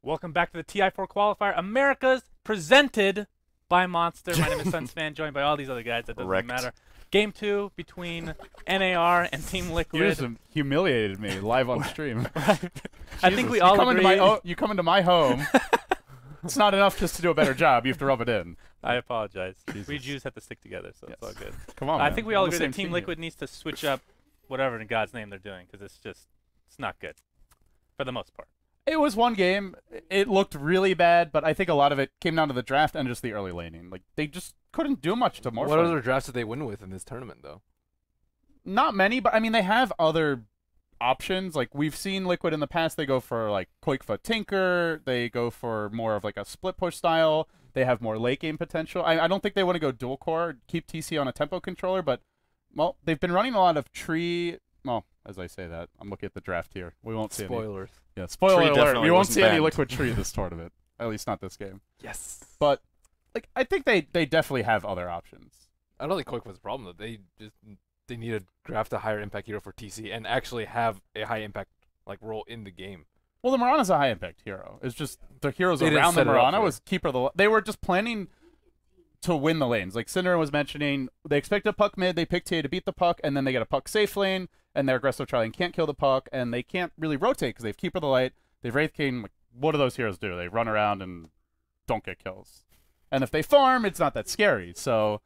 Welcome back to the TI4 Qualifier, America's presented by Monster. My name is Sunsfan, joined by all these other guys. That doesn't Correct. matter. Game 2 between NAR and Team Liquid. You just humiliated me live on stream. I think we all agree. You come into my home. It's not enough just to do a better job. You have to rub it in. I apologize. We Jews have to stick together, so it's all good. Come on, I man. think we all We're the agree same that Team team Liquid needs to switch up whatever in God's name they're doing, because it's not good for the most part. It was one game. It looked really bad, but I think a lot of it came down to the draft and just the early laning. Like, they just couldn't do much to Morphin. What other drafts did they win with in this tournament, though? Not many, but I mean, they have other options. Like, we've seen Liquid in the past. They go for, like, Quakefoot Tinker. They go for more of, like, a split push style. They have more late game potential. I don't think they want to go dual core, keep TC on a tempo controller, but, well, they've been running a lot of tree. Well, as I say that, I'm looking at the draft here. We won't see Spoilers. Yeah, spoiler Tree alert. definitely You won't wasn't see any banned. Liquid Tree this tournament. At least not this game. Yes. But, like, I think they definitely have other options. I don't think Quake was a problem, though. They need to draft a higher impact hero for TC and actually have a high impact role in the game. Well, the Mirana's a high impact hero. It's just the heroes They didn't around the set it up Mirana for was keeper of the. They were just planning to win the lanes. Like Cinder was mentioning, they expect a puck mid, they pick TA to beat the puck, and then they get a puck safe lane, and their aggressive Charlie can't kill the puck, and they can't really rotate because they have keeper of the light. They've Wraith King. Like, what do those heroes do? They run around and don't get kills. And if they farm, it's not that scary. So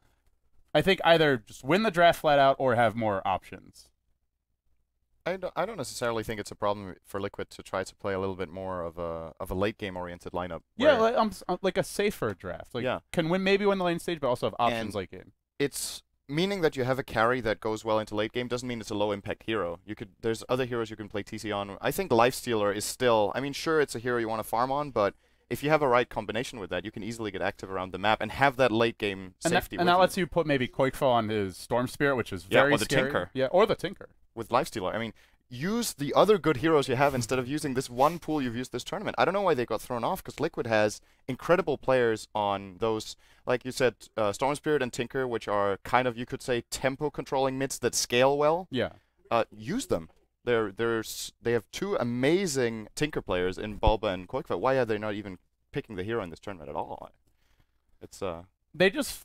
I think either just win the draft flat out or have more options. I don't necessarily think it's a problem for Liquid to try to play a little bit more of a late game oriented lineup. Yeah, where like a safer draft. Like, Yeah. can maybe win the lane stage, but also have options And late game. it's meaning that you have a carry that goes well into late game doesn't mean it's a low impact hero. There's other heroes you can play TC on. I think Lifestealer is still. I mean, sure, it's a hero you want to farm on, but if you have a right combination with that, you can easily get active around the map and have that late game safety. And that lets you put maybe Quakefo on his Storm Spirit, which is very or the scary. Tinker. Yeah, or the Tinker. With Lifestealer. I mean, use the other good heroes you have instead of using this one pool you've used this tournament. I don't know why they got thrown off, because Liquid has incredible players on those, like you said, Storm Spirit and Tinker, which are kind of, you could say, tempo controlling mids that scale well. Yeah. Use them. They have two amazing Tinker players in Bulba and Quakefoot. Why are they not even picking the hero in this tournament at all? It's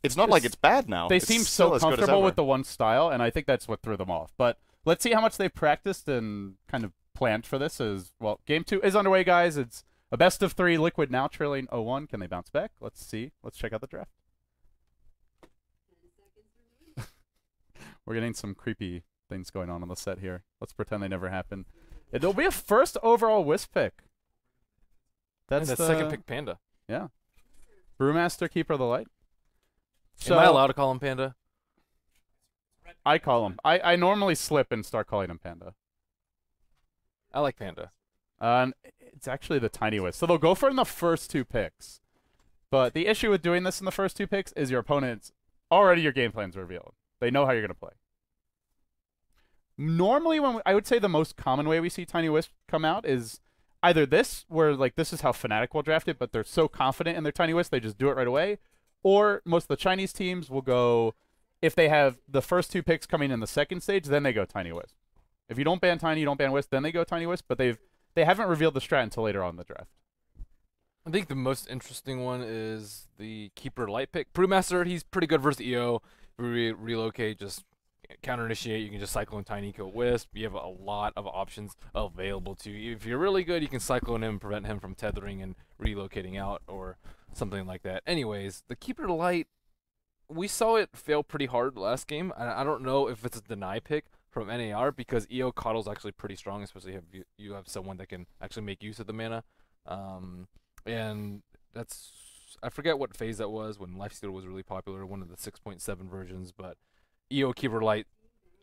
it's not like it's bad now. They It's seem still so as good as comfortable ever. with the one style, and I think that's what threw them off. But let's see how much they've practiced and kind of planned for this. Well, game 2 is underway, guys. It's a best of 3. Liquid now trailing 0-1. Can they bounce back? Let's see. Let's check out the draft. We're getting some creepy things going on the set here. Let's pretend they never happened. It'll be a first overall Wisp pick. That's And the second pick, Panda. Yeah. Brewmaster, Keeper of the Light. Am I allowed to call him Panda? I call him. I normally slip and start calling him Panda. I like Panda. It's actually the Tiny Wisp. So they'll go for it in the first 2 picks. But the issue with doing this in the first 2 picks is your opponent's already your game plan's revealed. They know how you're going to play. Normally, I would say the most common way we see Tiny Wisp come out is either this, where like this is how Fnatic will draft it, but they're so confident in their Tiny Wisp, they just do it right away. Or most of the Chinese teams will go, if they have the first 2 picks coming in the second stage, then they go Tiny Wisp. If you don't ban Tiny, you don't ban Wisp, then they go Tiny Wisp, but they haven't revealed the strat until later on in the draft. I think the most interesting one is the Keeper Light pick. Brewmaster, he's pretty good versus EO. Relocate, just counter initiate. You can just cyclone Tiny, kill Wisp. You have a lot of options available to you. If you're really good, you can cyclone him, prevent him from tethering and relocating out or something like that. Anyways, the Keeper Light, we saw it fail pretty hard last game. I don't know if it's a deny pick from NAR, because EO Coddle's actually pretty strong, especially if you have someone that can actually make use of the mana. And that's, I forget what phase that was when Lifesteal was really popular, one of the 6.7 versions, but EO Keeper Light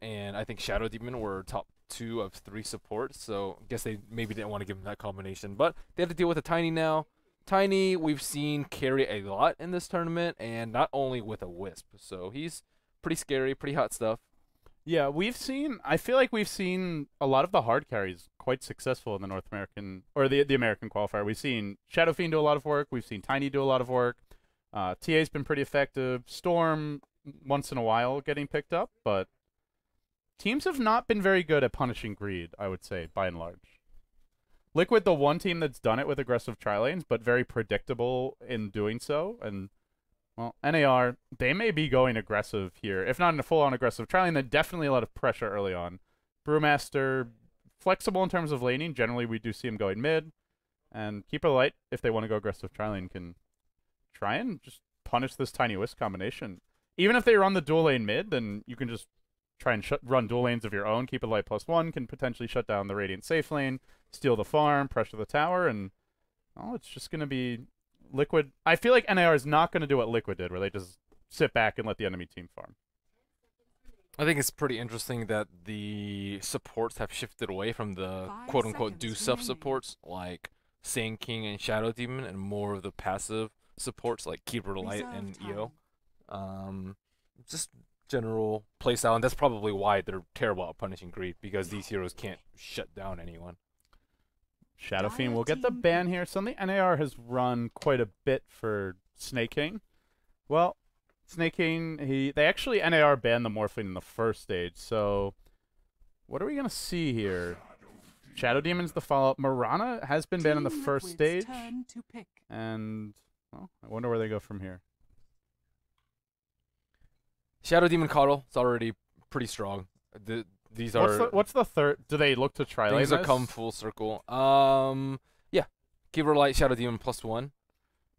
and I think Shadow Demon were top 2 of 3 supports, so I guess they maybe didn't want to give him that combination. But they have to deal with a Tiny now. Tiny, we've seen carry a lot in this tournament, and not only with a Wisp, so he's pretty scary, pretty hot stuff. Yeah, I feel like we've seen a lot of the hard carries quite successful in the North American, or the American qualifier. We've seen Shadow Fiend do a lot of work. We've seen Tiny do a lot of work. TA's been pretty effective. Storm, once in a while, getting picked up, but teams have not been very good at punishing greed, I would say, by and large. Liquid, the one team that's done it with aggressive tri-lanes, but very predictable in doing so. And, well, NAR, they may be going aggressive here. If not in a full-on aggressive tri-lane, then definitely a lot of pressure early on. Brewmaster, flexible in terms of laning. Generally, we do see him going mid. And Keeper Light, if they want to go aggressive tri-lane, can try and just punish this Tiny Wisp combination. Even if they run the dual lane mid, then you can just try and run dual lanes of your own. Keeper Light +1 can potentially shut down the Radiant safe lane, steal the farm, pressure the tower, and it's just going to be Liquid. I feel like NAR is not going to do what Liquid did, where they just sit back and let the enemy team farm. I think it's pretty interesting that the supports have shifted away from the quote-unquote do-stuff supports, like Sand King and Shadow Demon, and more of the passive supports, like Keeper Light and EO. Just general playstyle, and that's probably why they're terrible at punishing Greed, because these heroes can't shut down anyone. Shadow Fiend will get the ban here. Something NAR has run quite a bit for Snake King. Well, Snake King, they actually NAR banned the Morphling in the first stage, so what are we going to see here? Shadow Demon's the follow-up. Mirana has been banned in the first stage, and well, I wonder where they go from here. Shadow Demon Coddle, it's already pretty strong. These are... What's the third? Do they look to tri-lane things that come full circle. Yeah. Keeper Light, Shadow Demon +1.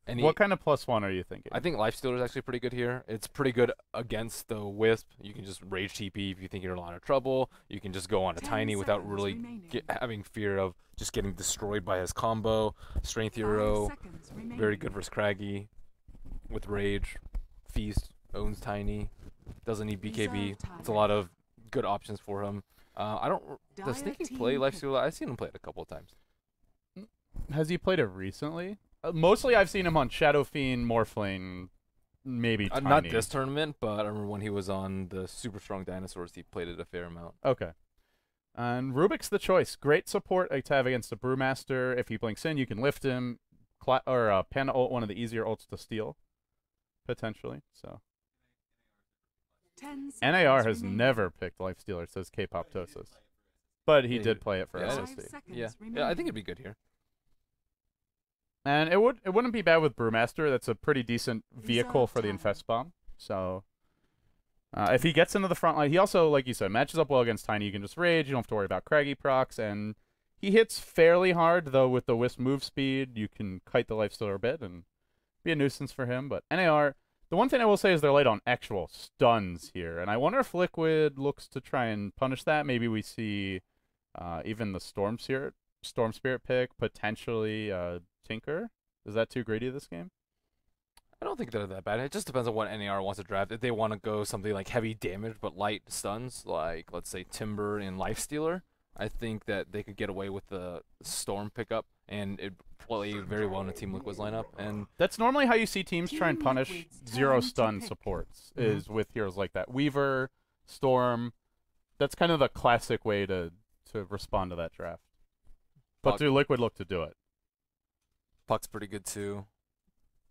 And what kind of +1 are you thinking? I think Lifestealer is actually pretty good here. It's pretty good against the Wisp. You can just Rage TP if you think you're in a lot of trouble. You can just go on a Tiny without really having fear of just getting destroyed by his combo. Strength Hero, very good versus Craggy. With Rage. Feast, owns Tiny. Doesn't need BKB. It's a lot of good options for him. Does Snake King play Lifestealer? I've seen him play it a couple of times. Has he played it recently? Mostly I've seen him on Shadow Fiend, Morphling, maybe Tiny. Not this tournament, but I remember when he was on the Super Strong Dinosaurs, he played it a fair amount. Okay. And Rubik's the choice. Great support to have against the Brewmaster. If he blinks in, you can lift him. Panda ult, one of the easier ults to steal, potentially. So NAR has never picked Lifestealer, says K-Poptosis. But he did play it for SSC. Yeah, I think it'd be good here. And it wouldn't be bad with Brewmaster. That's a pretty decent vehicle for the Infest Bomb. So if he gets into the front line, he also, like you said, matches up well against Tiny. You can just Rage. You don't have to worry about Craggy procs. And he hits fairly hard, though, with the Wisp move speed. You can kite the Lifestealer a bit and be a nuisance for him. But NAR, the one thing I will say is they're light on actual stuns here. And I wonder if Liquid looks to try and punish that. Maybe we see even the Storm Spirit pick, potentially Tinker. Is that too greedy this game? I don't think they're that bad. It just depends on what NAR wants to draft. If they want to go something like heavy damage but light stuns, like let's say Timber and Lifestealer, I think that they could get away with the Storm pickup, and it play very well in a Team Liquid's lineup. And that's normally how you see teams try and punish zero stun supports, is with heroes like that. Weaver, Storm. That's kind of the classic way to respond to that draft. But do Liquid look to do it? Puck's pretty good too.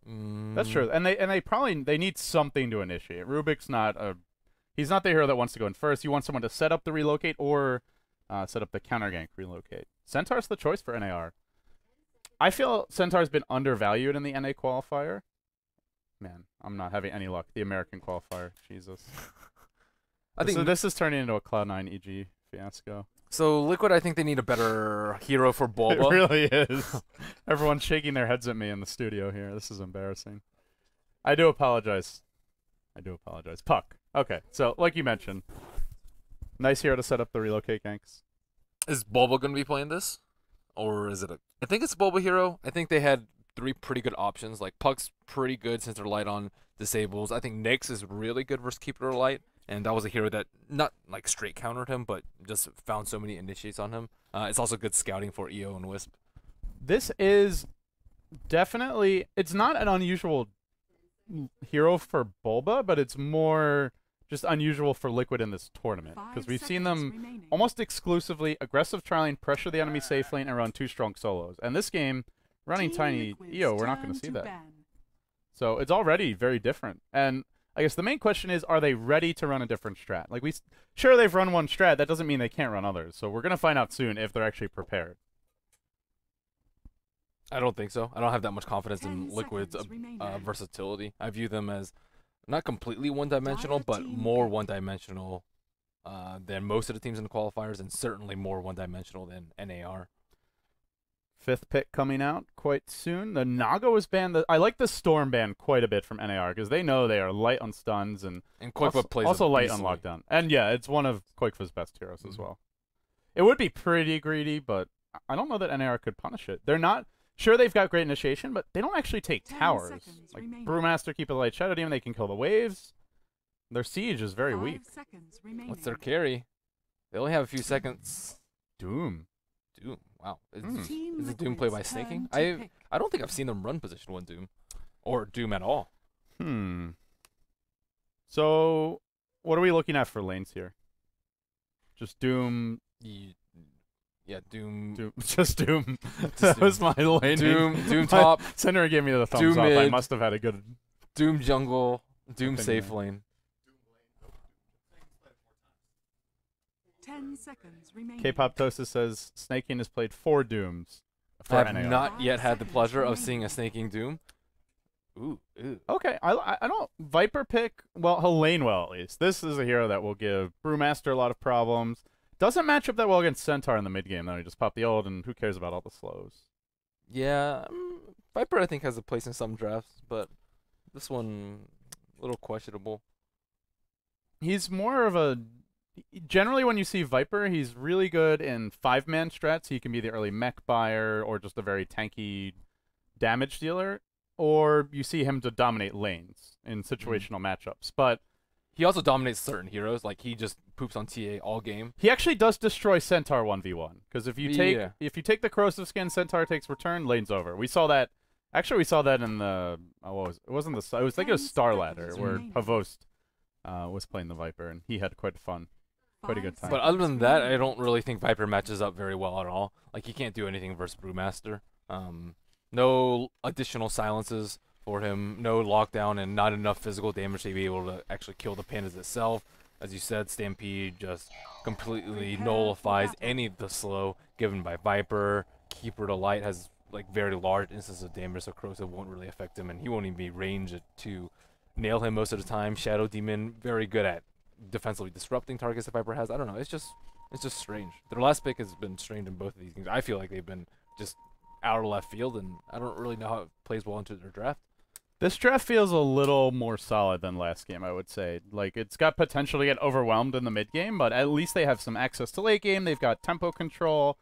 That's true, and they need something to initiate. Rubik's he's not the hero that wants to go in first. You want someone to set up the relocate or set up the counter gank relocate. Centaur's the choice for NAR. I feel Centaur's been undervalued in the NA qualifier. Man, I'm not having any luck. The American qualifier, Jesus. I think this is turning into a Cloud9 EG fiasco. So Liquid, I think they need a better hero for Bulba. It really is. Everyone's shaking their heads at me in the studio here. This is embarrassing. I do apologize. Puck. Okay, so like you mentioned, nice hero to set up the relocate ganks. Is Bulba going to be playing this? Or is it I think it's a Bulba hero. I think they had 3 pretty good options. Like Puck's pretty good since they're light on disables. I think Nyx is really good versus Keeper Light. And that was a hero that not like straight countered him, but just found so many initiates on him. It's also good scouting for EO and Wisp. This is definitely, it's not an unusual hero for Bulba, but it's more just unusual for Liquid in this tournament. Because we've seen them almost exclusively aggressive tri-lane, pressure the enemy safe lane, and run 2 strong solos. And this game, running Tiny EO, we're not going to see that. So it's already very different. And I guess the main question is, are they ready to run a different strat? Like sure they've run one strat, that doesn't mean they can't run others. So we're going to find out soon if they're actually prepared. I don't think so. I don't have that much confidence in 10 Liquid's seconds remaining. versatility. I view them as not completely one-dimensional, but more one-dimensional than most of the teams in the qualifiers, and certainly more one-dimensional than NAR. 5th pick coming out quite soon. The Naga was banned. I like the Storm ban quite a bit from NAR because they know they are light on stuns and Koikfa plays also light on beastly. lockdown. And yeah, it's one of Koikfa's best heroes as well. It would be pretty greedy, but I don't know that NAR could punish it. They're not sure they've got great initiation, but they don't actually take 10 towers. seconds Like remaining. Brewmaster, keep a light Shadow Demon, they can kill the waves. Their siege is very 5 weak. seconds remaining. What's their carry? They only have a few seconds. Doom. Doom. Wow. Team Is the Doom play by Liquid's snaking? turn to pick. I don't think I've seen them run position 1 Doom. Or Doom at all. So, what are we looking at for lanes here? Just Doom. Yeah, Doom. Just Doom. Just That Doom. was my lane. Doom top, Center gave me the thumbs Doom up. I mid. must have had a good. Doom jungle, Doom Opinion. safe lane. 10 seconds remaining. K-pop Tosa says Snaking has played 4 Dooms. For I have NAR. not yet had the pleasure of seeing a snaking Doom. Ooh. Okay, I don't Viper pick. Well, he'll lane well at least. This is a hero that will give Brewmaster a lot of problems. Doesn't match up that well against Centaur in the mid game though. You just pop the ult, and who cares about all the slows? Yeah, Viper I think has a place in some drafts, but this one a little questionable. He's more of a. Generally, when you see Viper, he's really good in 5-man strats. He can be the early mech buyer or just a very tanky damage dealer. Or you see him to dominate lanes in situational matchups. But He also dominates certain heroes, like he just poops on TA all game. he actually does destroy Centaur 1v1. Because if you take Yeah. the corrosive skin, Centaur takes return, lane's over. We saw that. Actually, we saw that in the. What was it? It wasn't the. I was thinking it was 10 Star seconds Ladder, where remaining. Havost was playing the Viper, and he had quite a good time. But other than that, I don't really think Viper matches up very well at all. Like he can't do anything versus Brewmaster. No additional silences for him, no lockdown, and not enough physical damage to be able to actually kill the pandas itself. As you said, Stampede just completely nullifies any of the slow given by Viper. Keeper to Light has like very large instances of damage, so Corrosive won't really affect him, and he won't even be ranged to nail him most of the time. Shadow Demon, very good at defensively disrupting targets that Viper has. I don't know, it's just strange. Their last pick has been strange in both of these games. I feel like they've been just out of left field, and I don't really know how it plays well into their draft. This draft feels a little more solid than last game, I would say. Like, it's got potential to get overwhelmed in the mid game, but at least they have some access to late game. They've got tempo control.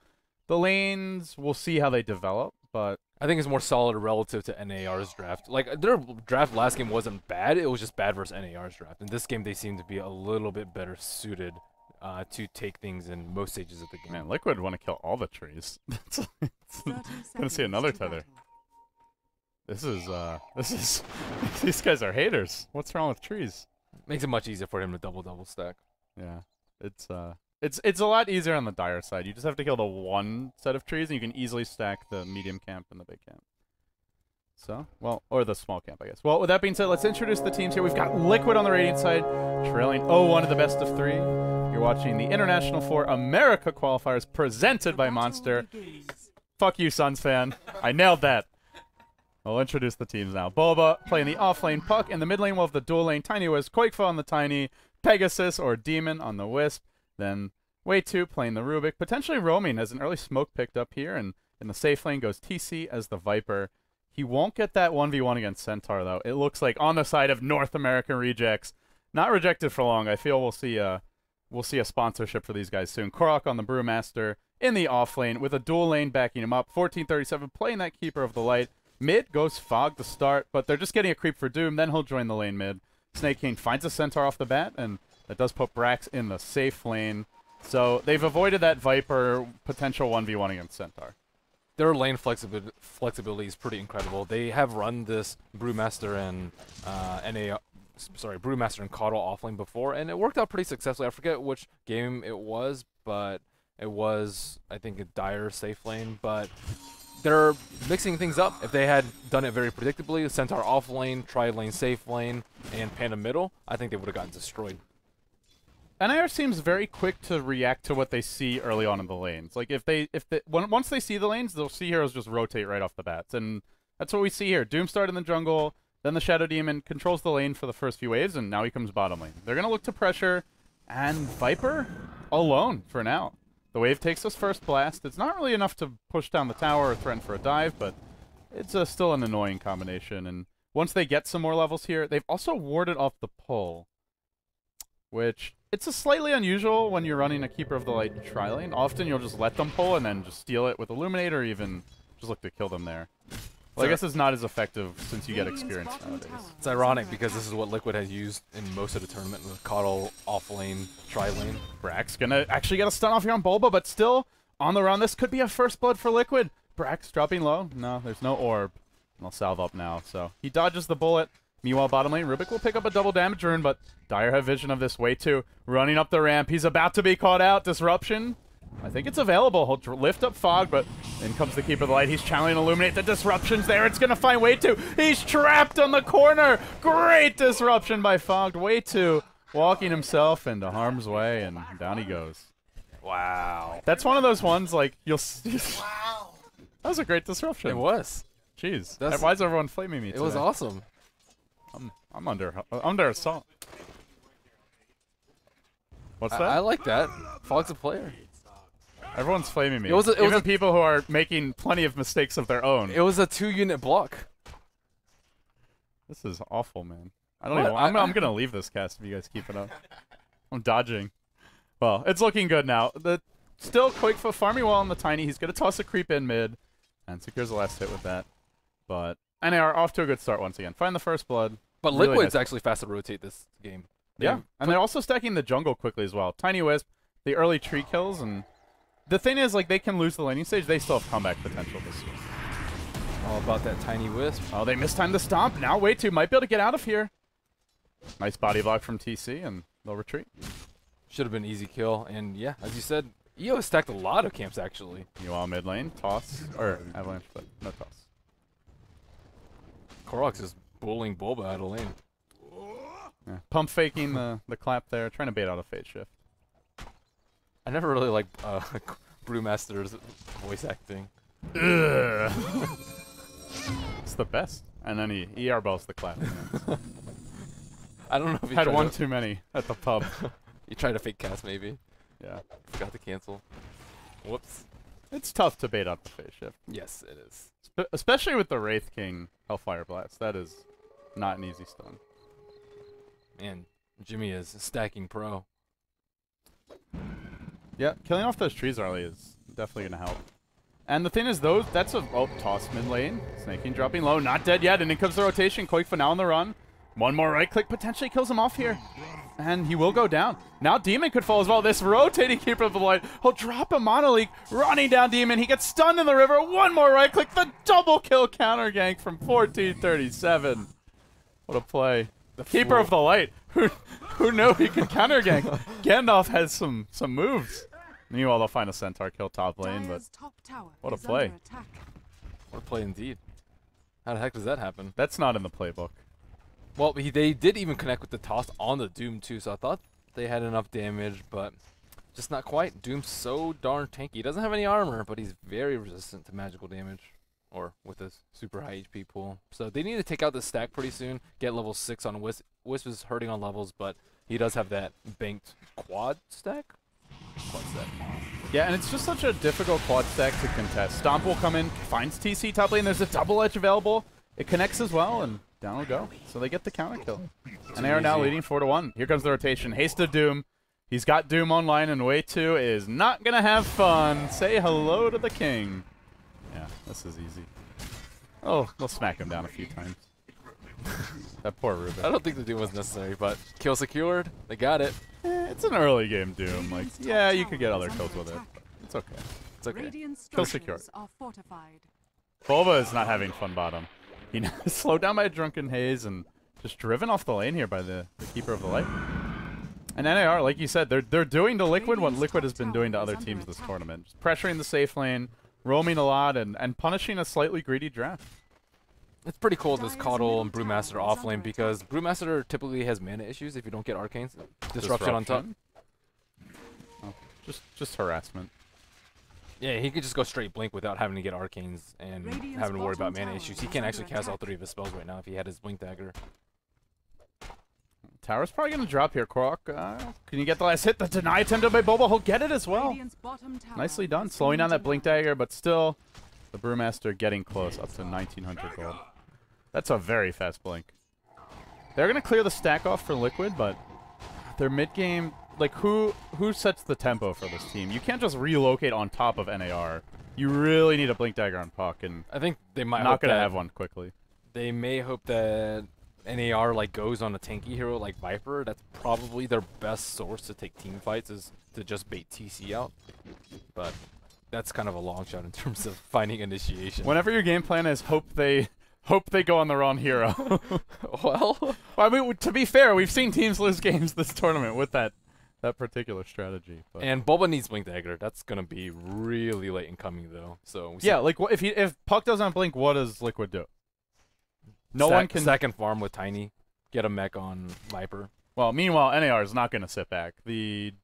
The lanes, we'll see how they develop, but I think it's more solid relative to NAR's draft. Like, their draft last game wasn't bad. It was just bad versus NAR's draft. In this game, they seem to be a little bit better suited to take things in most stages of the game. man, Liquid want to kill all the trees. Gonna see another tether. This is these guys are haters. What's wrong with trees? Makes it much easier for him to double stack. Yeah, it's a lot easier on the dire side. You just have to kill the one set of trees, and you can easily stack the medium camp and the big camp. So, well, or the small camp, I guess. Well, with that being said, let's introduce the teams here. We've got Liquid on the Radiant side, trailing 0-1 of the best of 3. You're watching the International 4 America Qualifiers presented by Monster. Fuck you, Suns fan. I nailed that. I'll introduce the teams now. Boba playing the off-lane Puck. In the mid lane, we'll have the dual lane Tiny Wisp, Quakefa on the Tiny, Pegasus or Demon on the Wisp. Then Way 2 playing the Rubik. Potentially roaming as an early smoke picked up here. And in the safe lane goes TC as the Viper. He won't get that 1v1 against Centaur, though. It looks like on the side of North American rejects. Not rejected for long. I feel we'll see a sponsorship for these guys soon. Korok on the Brewmaster in the off lane with a dual lane backing him up. 1437 playing that Keeper of the Light. Mid goes Fog to start, but they're just getting a creep for Doom. Then he'll join the lane mid. Snake King finds a Centaur off the bat, and that does put Brax in the safe lane. So they've avoided that Viper potential 1v1 against Centaur. Their lane flexibility is pretty incredible. They have run this Brewmaster and Brewmaster and Coddle offlane before, and it worked out pretty successfully. I forget which game it was, but it was, I think, a Dire safe lane. But they're mixing things up. If they had done it very predictably, Centaur off lane, tri lane, safe lane, and Panda middle, I think they would have gotten destroyed. NAR seems very quick to react to what they see early on in the lanes. Like once they see the lanes, they'll see heroes just rotate right off the bats, and that's what we see here. Doom started in the jungle, then the Shadow Demon controls the lane for the first few waves, and now he comes bottom lane. They're gonna look to pressure, and Viper alone for now. The wave takes us first blast. It's not really enough to push down the tower or threaten for a dive, but it's still an annoying combination. And once they get some more levels here, they've also warded off the pull, which it's a slightly unusual when you're running a Keeper of the Light tri-lane. Often you'll just let them pull and then just steal it with Illuminate or even just look to kill them there. Well, I guess it's not as effective since you get experience nowadays. It's ironic because this is what Liquid has used in most of the tournament with Coddle, off-lane, tri-lane. Brax gonna actually get a stun off here on Bulba, but still on the run. This could be a first blood for Liquid. Brax dropping low. No, there's no orb. I'll salve up now, so he dodges the bullet. Meanwhile, bottom lane, Rubik will pick up a double damage rune, but Dire have vision of this way too. Running up the ramp, he's about to be caught out. Disruption. I think it's available. He'll lift up Fog, but in comes the Keeper of the Light. He's channeling Illuminate. The disruption's there. It's going to find way too. He's trapped on the corner. Great disruption by Fog. Way too walking himself into harm's way, and down he goes. Wow. That's one of those ones like you'll see. Wow. That was a great disruption. It was. Jeez. Why is everyone flaming me today? It was awesome. I'm under assault. What's that? I like that. Fog's a player. Everyone's flaming me. It was Even people who are making plenty of mistakes of their own. It was a 2-unit block. This is awful, man. I don't even. I'm gonna leave this cast if you guys keep it up. I'm dodging. Well, it's looking good now. Still Quakefoot farming well on the Tiny. He's gonna toss a creep in mid, and secures the last hit with that. But NAR off to a good start once again. Find the first blood. But really Liquid's actually fast to rotate this game. Yeah, and they're also stacking the jungle quickly as well. Tiny Wisp, the early tree kills, and the thing is, like, they can lose the laning stage. They still have comeback potential this year. All about that Tiny Wisp. Oh, they mistimed the stomp. Now way too. Might be able to get out of here. Nice body block from TC, and they'll retreat. Should have been easy kill. And yeah, as you said, EO has stacked a lot of camps actually. Meanwhile, mid lane, toss, or avalanche, but no toss. Korok is bullying Bulba out of lane. Yeah. Pump faking the clap there, trying to bait out a fade shift. I never really liked Brewmaster's voice acting. It's the best. And then he ER balls the clap. I don't know if he had one too many at the pub. He tried to fake cast maybe. Yeah. Forgot to cancel. Whoops. It's tough to bait out the phase shift. Yes, it is. Especially with the Wraith King Hellfire Blast. That is not an easy stun. Man, Jimmy is stacking pro. Yeah, killing off those trees early is definitely going to help. And the thing is, that's a toss mid lane. Snaking dropping low, not dead yet, and in comes the rotation. Quakefoot now on the run. One more right click potentially kills him off here. And he will go down. Now Demon could fall as well. This rotating Keeper of the Light. He'll drop a Monoleak, running down Demon. He gets stunned in the river. One more right click. The double kill counter gank from 1437. What a play. The Keeper of the Light. Who knew he could counter gank? Gandalf has some moves. Meanwhile, they'll find a Centaur kill top lane, but what a play. What a play indeed. How the heck does that happen? That's not in the playbook. Well, they did even connect with the toss on the Doom too, so I thought they had enough damage, but just not quite. Doom's so darn tanky. He doesn't have any armor, but he's very resistant to magical damage, or with his super high HP pool. So they need to take out the stack pretty soon, get level 6 on Wisp. Wisp is hurting on levels, but he does have that banked quad stack? Quad stack. Yeah, and it's just such a difficult quad stack to contest. Stomp will come in, finds TC top lane. There's a double edge available. It connects as well, and down will go. So they get the counter kill. And they are now leading 4-1. Here comes the rotation. Haste of Doom. He's got Doom online, and Way 2 is not going to have fun. Say hello to the king. Yeah, this is easy. Oh, they'll smack him down a few times. That poor Ruben. I don't think the Doom was necessary, but kill secured. They got it. It's an early game Doom. Like, yeah, you could get other kills with it. It's okay. It's okay. Kill secure. Bulba is not having fun bottom. He slowed down by a Drunken Haze and just driven off the lane here by the Keeper of the Light. And NAR, like you said, they're doing to Liquid what Liquid has been doing to other teams this tournament. Just pressuring the safe lane, roaming a lot, and punishing a slightly greedy draft. It's pretty cool this Coddle and Brewmaster off lane because Brewmaster typically has mana issues if you don't get Arcane's Disruption on top. Just harassment. Yeah, he could just go straight blink without having to get arcanes and Radiant's having to worry about bottom mana tower issues. He is can't under actually cast all attack. 3 of his spells right now if he had his blink dagger. Tower's probably gonna drop here, Korok. Can you get the last hit? The deny attempted by Boba. He'll get it as well. Radiant's bottom tower Nicely done. is Slowing down under that blink attack. dagger, but still, the Brewmaster getting close, up to 1900 gold. That's a very fast blink. They're gonna clear the stack off for Liquid, but their mid game, like who sets the tempo for this team? You can't just relocate on top of NAR. You really need a blink dagger on Puck, and I think they might not hope gonna that have one quickly. They may hope that NAR like goes on a tanky hero like Viper. That's probably their best source to take team fights, is to just bait TC out. But that's kind of a long shot in terms of finding initiation. Whenever your game plan is hope they go on the wrong hero. Well, I mean, to be fair, we've seen teams lose games this tournament with that particular strategy. But. and Boba needs blink dagger. That's gonna be really late in coming though. So Yeah, like if Puck doesn't blink, what does Liquid do? No one can. second farm with Tiny, get a mech on Viper. Well, meanwhile, NAR is not going to sit back. The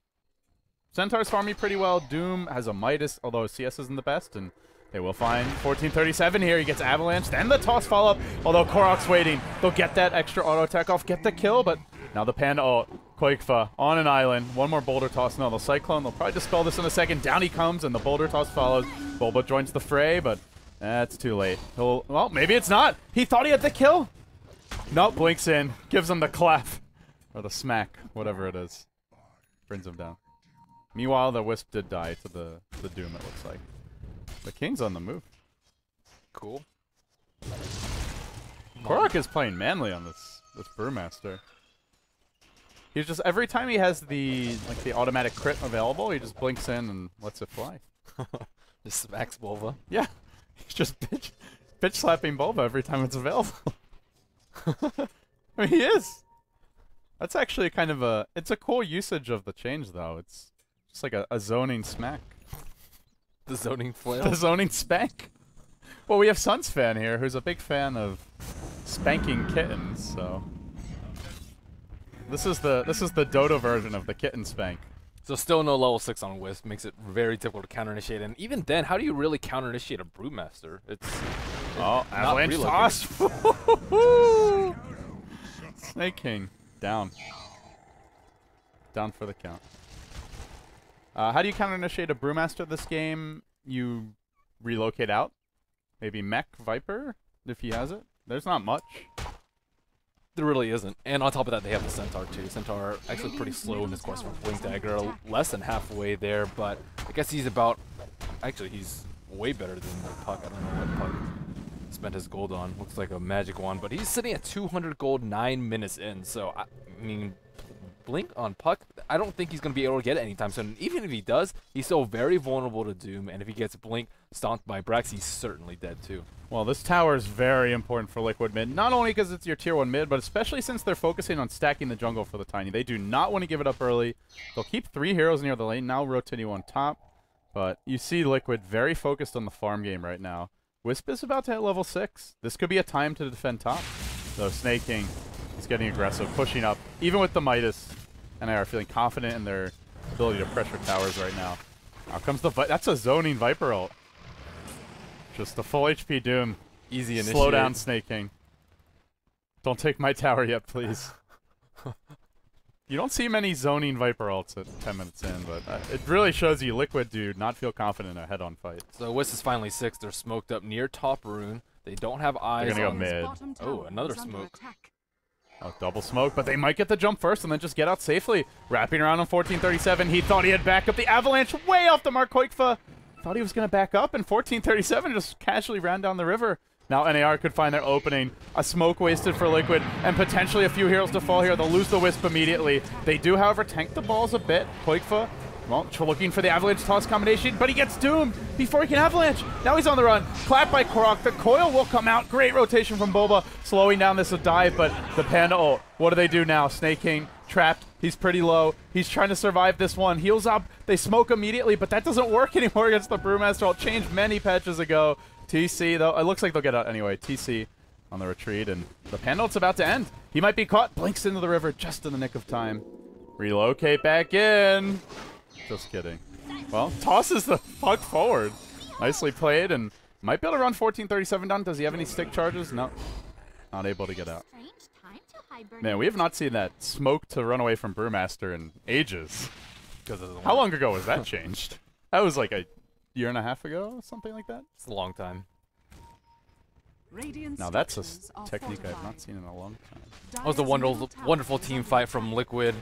Centaur's farming pretty well. Doom has a Midas, although CS isn't the best, and they will find 1437 here. He gets Avalanche, then the toss follow-up, although Korok's waiting. They'll get that extra auto attack off, get the kill, but now the Panda ult. Quakefa on an island. One more boulder toss. No, the Cyclone. They'll probably dispel this in a second. Down he comes, and the boulder toss follows. Bulba joins the fray, but that's too late. Well, maybe it's not. He thought he had the kill. Nope, blinks in. Gives him the clap. Or the smack, whatever it is. Brings him down. Meanwhile, the Wisp did die to the Doom, it looks like. The King's on the move. Cool. Korok is playing manly on this Brewmaster. He's just, every time he has the automatic crit available, he just blinks in and lets it fly. Just smacks Bulba. Yeah. He's just bitch slapping Bulba every time it's available. I mean, he is. That's actually kind of it's a cool usage of the change, though. It's just like a zoning smack. The zoning flail. The zoning spank. Well, we have Suns fan here, who's a big fan of spanking kittens, so... This is the Dota version of the kitten spank. So still no level 6 on Wisp, makes it very difficult to counter-initiate. And even then, how do you really counter-initiate a Brewmaster? It's Oh, not Avalanche relocated. toss! Snake King, down. Down for the count. How do you counter-initiate a Brewmaster this game? You relocate out? Maybe Mech Viper, if he has it? There's not much. There really isn't. And on top of that, they have the Centaur, too. Centaur actually pretty slow in his quest for Blink Dagger, less than halfway there, but I guess he's about... Actually, he's way better than Puck. I don't know what Puck spent his gold on. Looks like a magic one, but he's sitting at 200 gold 9 minutes in, so, I mean... Blink on Puck, I don't think he's going to be able to get it anytime soon. Even if he does, he's still very vulnerable to Doom, and if he gets Blink stomped by Brax, he's certainly dead too. Well, this tower is very important for Liquid mid, not only because it's your tier 1 mid, but especially since they're focusing on stacking the jungle for the Tiny. They do not want to give it up early. They'll keep 3 heroes near the lane, now rotating on top, but you see Liquid very focused on the farm game right now. Wisp is about to hit level 6. This could be a time to defend top. So Snake King is getting aggressive, pushing up, even with the Midas. And they are feeling confident in their ability to pressure towers right now. Now comes the that's a zoning Viper ult. Just the full HP Doom. Easy initiate. Slow down, Snake King. Don't take my tower yet, please. You don't see many zoning Viper ults at 10 minutes in, but it really shows you Liquid do not feel confident in a head-on fight. So Wisp is finally 6. They're smoked up near top rune. They don't have eyes They're gonna on go mid. Bottom Oh, tower another is under smoke. attack. Oh, double smoke, but they might get the jump first and then just get out safely. Wrapping around on 1437. He thought he had back up the Avalanche way off the mark. Koikfa thought he was going to back up, and 1437 just casually ran down the river. Now NAR could find their opening. A smoke wasted for Liquid, and potentially a few heroes to fall here. They'll lose the Wisp immediately. They do, however, tank the balls a bit. Koikfa, well, looking for the Avalanche toss combination, but he gets doomed before he can Avalanche. Now he's on the run. Clapped by Korok. The coil will come out. Great rotation from Boba, slowing down this dive, but the Panda ult. What do they do now? Snake King trapped. He's pretty low. He's trying to survive this one. Heals up. They smoke immediately, but that doesn't work anymore against the Brewmaster ult. Changed many patches ago. TC, though, it looks like they'll get out anyway. TC on the retreat, and the Panda ult's about to end. He might be caught. Blinks into the river just in the nick of time. Relocate back in. Just kidding. Well, tosses the puck forward. Nicely played, and might be able to run 1437 down. Does he have any stick charges? No. Not able to get out. Man, we have not seen that smoke to run away from Brewmaster in ages. How long ago was that changed? That was like a year and a half ago, something like that. It's a long time. Radiant Now that's a structures are technique I've not fortified. seen in a long time. That was a wonderful team fight from Liquid.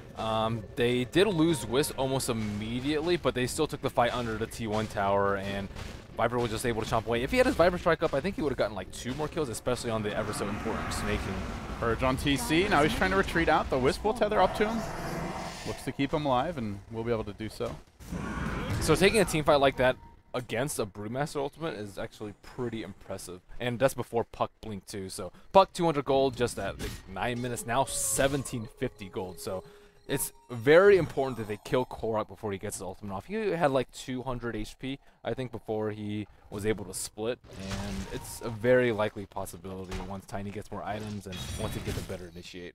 They did lose Wisp almost immediately, but they still took the fight under the T1 tower, and Viper was just able to chomp away. If he had his Viper strike up, I think he would have gotten like 2 more kills, especially on the ever so important snaking. Purge on TC. Now he's trying to retreat out. The Wisp will tether up to him. Looks to keep him alive, and we'll be able to do so. So taking a team fight like that against a Brewmaster ultimate is actually pretty impressive. And that's before Puck blinked too. So Puck 200 gold just at like 9 minutes, now 1750 gold. So it's very important that they kill Korok before he gets his ultimate off. He had like 200 HP, I think, before he was able to split. And it's a very likely possibility once Tiny gets more items and once he gets a better initiate.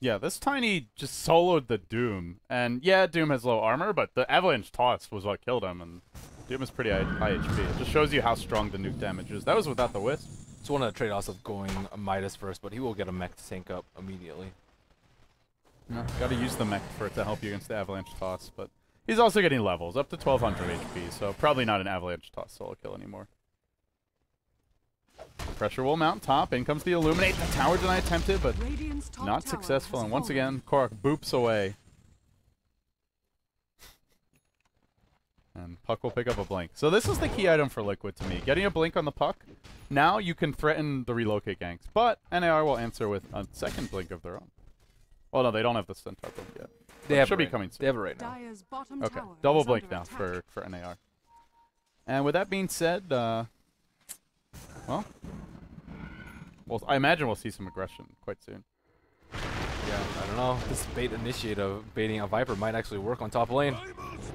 Yeah, this Tiny just soloed the Doom. And yeah, Doom has low armor, but the Avalanche Toss was what killed him. And Doom is pretty high HP. It just shows you how strong the nuke damage is. That was without the Wisp. It's one of the trade-offs of going Midas first, but he will get a mech to tank up immediately. No, got to use the mech for it to help you against the Avalanche Toss, but he's also getting levels, up to 1200 HP, so probably not an Avalanche Toss solo kill anymore. Pressure will mount top. In comes the Illuminate. The tower deny attempted, but Radiant's top not tower successful. has And once fallen. again, Korok boops away. And Puck will pick up a blink. So this is the key item for Liquid to me. Getting a blink on the Puck. Now you can threaten the relocate ganks, but NAR will answer with a second blink of their own. Well, no, they don't have the Centaur blink yet. They It have should it be right. coming soon. They have it right now. Dire's bottom Okay, tower double is blink under now attack. for NAR. And with that being said, well, I imagine we'll see some aggression quite soon. Yeah, I don't know. This bait initiate of baiting a Viper might actually work on top lane.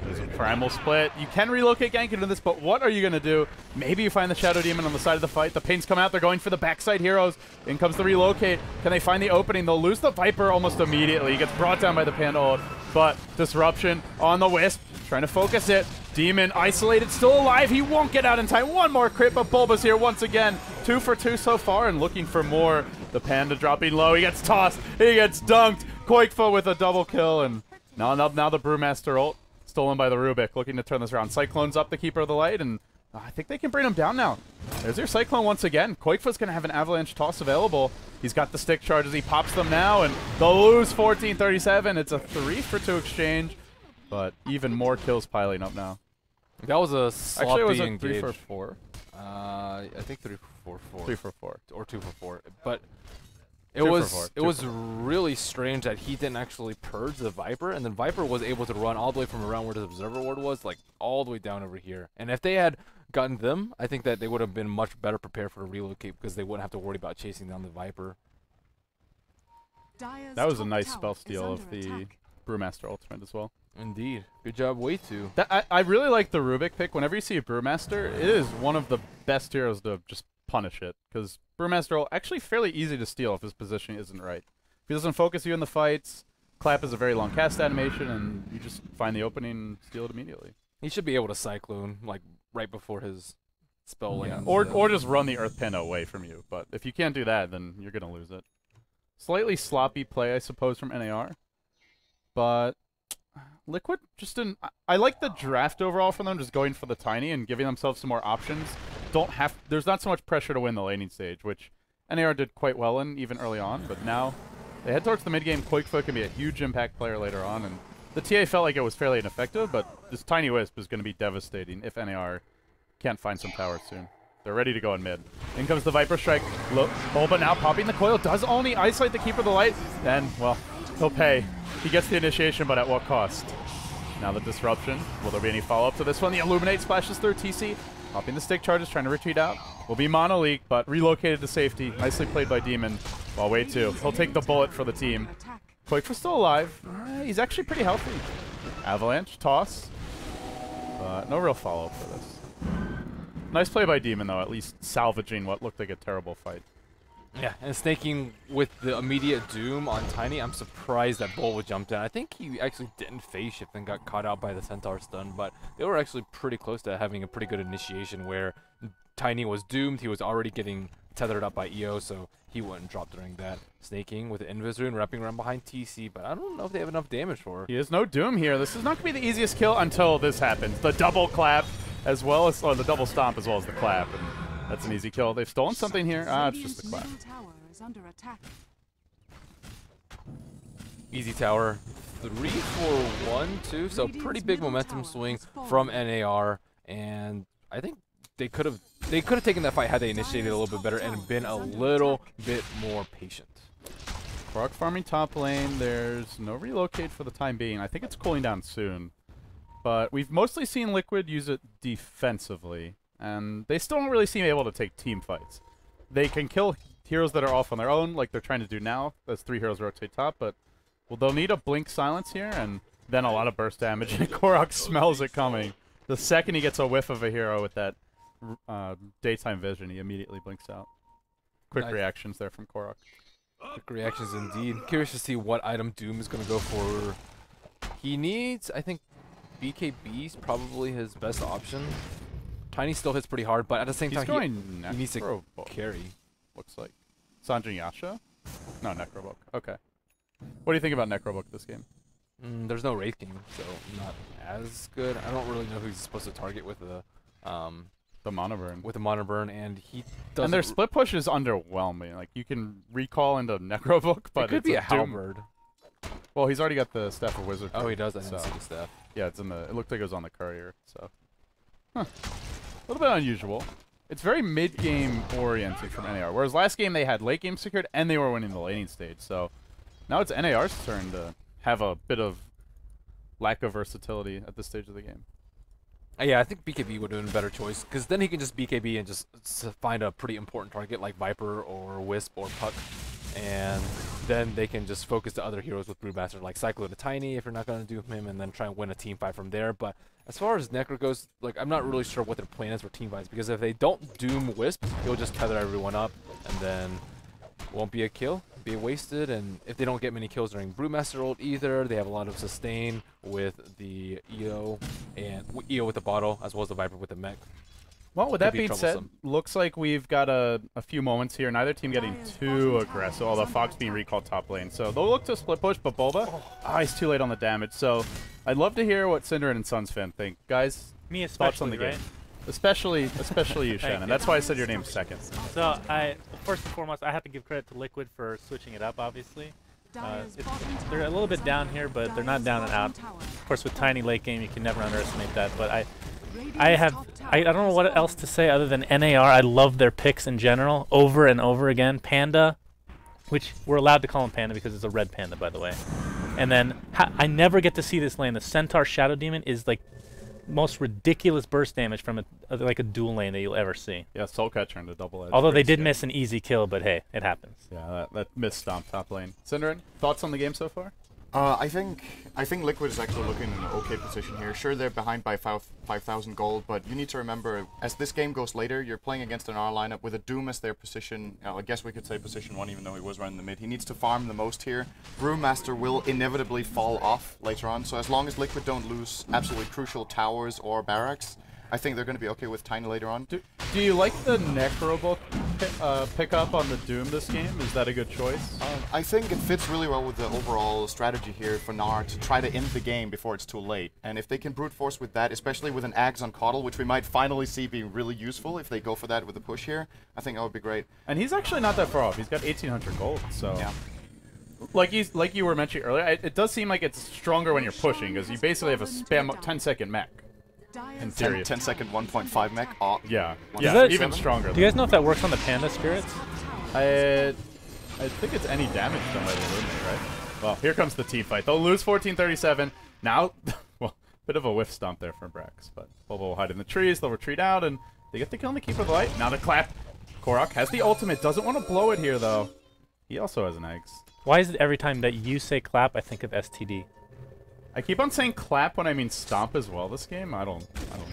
There's a primal split. You can relocate gank into this, but what are you going to do? Maybe you find the Shadow Demon on the side of the fight. The Paints come out. They're going for the backside heroes. In comes the relocate. Can they find the opening? They'll lose the Viper almost immediately. He gets brought down by the Panda ult, but Disruption on the Wisp. Trying to focus it. Demon isolated, still alive. He won't get out in time. One more crit, but Bulba's here once again. 2 for 2 so far and looking for more. The Panda dropping low. He gets tossed. He gets dunked. Koikfa with a double kill. And now the Brewmaster ult. Stolen by the Rubik. Looking to turn this around. Cyclone's up, the Keeper of the Light. And I think they can bring him down now. There's your Cyclone once again. Koikfa's going to have an Avalanche Toss available. He's got the stick charges. He pops them now. And they'll lose 14-37. It's a 3 for 2 exchange. But even more kills piling up now. That was a sloppy Actually, it was a engage. 3 for 4. I think 3 for 4. 3 for 4. Or 2 for 4. But it 2 for was 4. it was really strange that he didn't actually purge the Viper, and then Viper was able to run all the way from around where the Observer Ward was, like all the way down over here. And if they had gotten them, I think that they would have been much better prepared for the relocate because they wouldn't have to worry about chasing down the Viper. Dire's That was a top nice tower spell is steal of under the attack. Brewmaster ultimate as well. Indeed. Good job, way too. I really like the Rubik pick. Whenever you see a Brewmaster, it is one of the best heroes to just punish it. Because Brewmaster will actually fairly easy to steal if his position isn't right. If he doesn't focus you in the fights, Clap is a very long cast animation, and you just find the opening and steal it immediately. He should be able to Cyclone, like, right before his spell lands. Or just run the Earth Panda away from you. But if you can't do that, then you're going to lose it. Slightly sloppy play, I suppose, from NAR. But Liquid just didn't... I like the draft overall from them, just going for the Tiny and giving themselves some more options. There's not so much pressure to win the laning stage, which NAR did quite well in, even early on. But now they head towards the mid-game. Koikfa can be a huge impact player later on. And the TA felt like it was fairly ineffective, but this Tiny Wisp is going to be devastating if NAR can't find some towers soon. They're ready to go in mid. In comes the Viper Strike. Bulba now popping the coil. Does only isolate the Keeper of the Light. And, well, he'll pay. He gets the initiation, but at what cost? Now the Disruption. Will there be any follow-up to this one? The Illuminate splashes through TC. Popping the stick charges, trying to retreat out. Will be Mono Leak, but relocated to safety. Nicely played by Demon. Well, wait too. He'll take the bullet for the team. Koikfa's still alive. He's actually pretty healthy. Avalanche, toss. But no real follow-up for this. Nice play by Demon, though, at least salvaging what looked like a terrible fight. Yeah, and snaking with the immediate doom on Tiny, I'm surprised that Bulba jumped in. I think he actually didn't phase shift and got caught out by the Centaur stun, but they were actually pretty close to having a pretty good initiation where Tiny was doomed. He was already getting tethered up by EO, so he wouldn't drop during that. Snaking with the Invis Rune, wrapping around behind TC, but I don't know if they have enough damage for her. He has no doom here. This is not going to be the easiest kill until this happens. The double clap as well as, or the double stomp as well as the clap. And that's an easy kill. They've stolen something here. Ah, it's just the clap. Easy tower. 3 for 1, 2, so pretty big momentum swing from NAR, and I think they could have taken that fight had they initiated a little bit better and been a little bit more patient. Korok farming top lane. There's no relocate for the time being. I think it's cooling down soon. But we've mostly seen Liquid use it defensively, and they still don't really seem able to take team fights. They can kill heroes that are off on their own, like they're trying to do now, as 3 heroes rotate top, but they'll need a blink silence here, and then a lot of burst damage, and Korok smells it coming. The second he gets a whiff of a hero with that daytime vision, he immediately blinks out. Quick reactions there from Korok. Quick reactions indeed. Curious to see what item Doom is going to go for. He needs, I think, BKB is probably his best option. Tiny still hits pretty hard, but at the same time, he needs to carry. Looks like. Sanjin Yasha? No, Necrobook. Okay. What do you think about Necrobook this game? There's no Wraith King, so not as good. I don't really know who he's supposed to target with the Mono Burn. With the Mono Burn, and he doesn't. And their split push is underwhelming. Like, you can recall into Necrobook, but it could be a Halberd. Well, he's already got the Staff of Wizardry. Oh, he does. I didn't see the staff. Yeah, it's in the. It looked like it was on the courier. So, a little bit unusual. It's very mid-game oriented from NAR. Whereas last game they had late game secured and they were winning the laning stage. So now it's NAR's turn to have a bit of lack of versatility at this stage of the game. Yeah, I think BKB would have been a better choice, because then he can just BKB and just find a pretty important target like Viper or Wisp or Puck, and then they can just focus the other heroes with Brewmaster, like Cyclo to Tiny if you're not going to do him, and then try and win a team fight from there. But as far as Necro goes, like, I'm not really sure what their plan is for team fights, because if they don't doom Wisp, he'll just tether everyone up, and then won't be a kill, be wasted. And if they don't get many kills during Brewmaster ult either, they have a lot of sustain with the EO, and EO with the bottle, as well as the Viper with the mech. Well, with that being said, looks like we've got a few moments here. Neither team getting too aggressive, although Fox being recalled top lane. So they'll look to split push, but Bulba, he's too late on the damage. So I'd love to hear what Synderen and Suns fan think. Guys, me especially, thoughts on the game. Especially you, Shannon. That's why I said your name second. So first and foremost, I have to give credit to Liquid for switching it up, obviously. They're a little bit down here, but they're not down and out. Of course, with Tiny late game, you can never underestimate that. But I don't know what else to say other than NAR. I love their picks in general, over and over again. Panda, which we're allowed to call him Panda because it's a red panda, by the way. And then I never get to see this lane. The Centaur Shadow Demon is like most ridiculous burst damage from like a dual lane that you'll ever see. Yeah, Soulcatcher into double edge. Although they did miss an easy kill, but hey, it happens. Yeah, that missed stomp top lane. Synderen, thoughts on the game so far? I think Liquid is actually looking in an okay position here. Sure, they're behind by 5,000 gold, but you need to remember, as this game goes later, you're playing against an R lineup with a Doom as their position. I guess we could say position 1, even though he was running the mid. He needs to farm the most here. Brewmaster will inevitably fall off later on, so as long as Liquid don't lose absolutely crucial towers or barracks, I think they're going to be okay with Tiny later on. Do you like the Necrobook pickup on the Doom this game? Is that a good choice? I think it fits really well with the overall strategy here for NAR to try to end the game before it's too late. And if they can brute force with that, especially with an Ags on Coddle, which we might finally see being really useful if they go for that with a push here, I think that would be great. And he's actually not that far off. He's got 1,800 gold, so... Yeah. Like you were mentioning earlier, it does seem like it's stronger when you're pushing, because you basically have a spam 10-second mech. In theory. 10-second 1.5 mech. Oh. Yeah, even stronger. Do you guys know if that works on the Panda Spirits? I think it's any damage done by the Illuminate, right? Well, here comes the team fight. They'll lose 14-37. Now, well, bit of a whiff stomp there for Brax, but Bulba will hide in the trees. They'll retreat out, and they get the kill on the Keeper of the Light. Now the clap. Korok has the ultimate. Doesn't want to blow it here, though. He also has an Eggs. Why is it every time that you say clap, I think of STD? I keep on saying clap when I mean stomp as well this game. I don't know.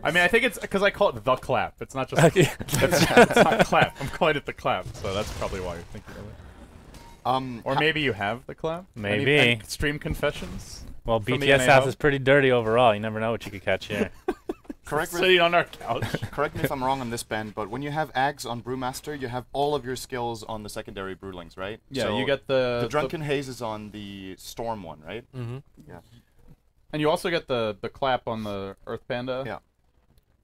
I mean, I think it's because I call it the clap. It's not just. Okay. It's not clap. I'm calling it the clap, so that's probably why you're thinking of it. Or maybe you have the clap. Maybe. Any stream confessions. Well, from the BTS NA house hub? is pretty dirty overall. You never know what you could catch here. Correct me, Sitting on our couch. correct me if I'm wrong on this, Ben, but when you have Ags on Brewmaster, you have all of your skills on the secondary Brewlings, right? Yeah, So you get the Drunken Haze is on the Storm one, right? Mm-hmm. Yeah. and you also get the clap on the Earth Panda. Yeah.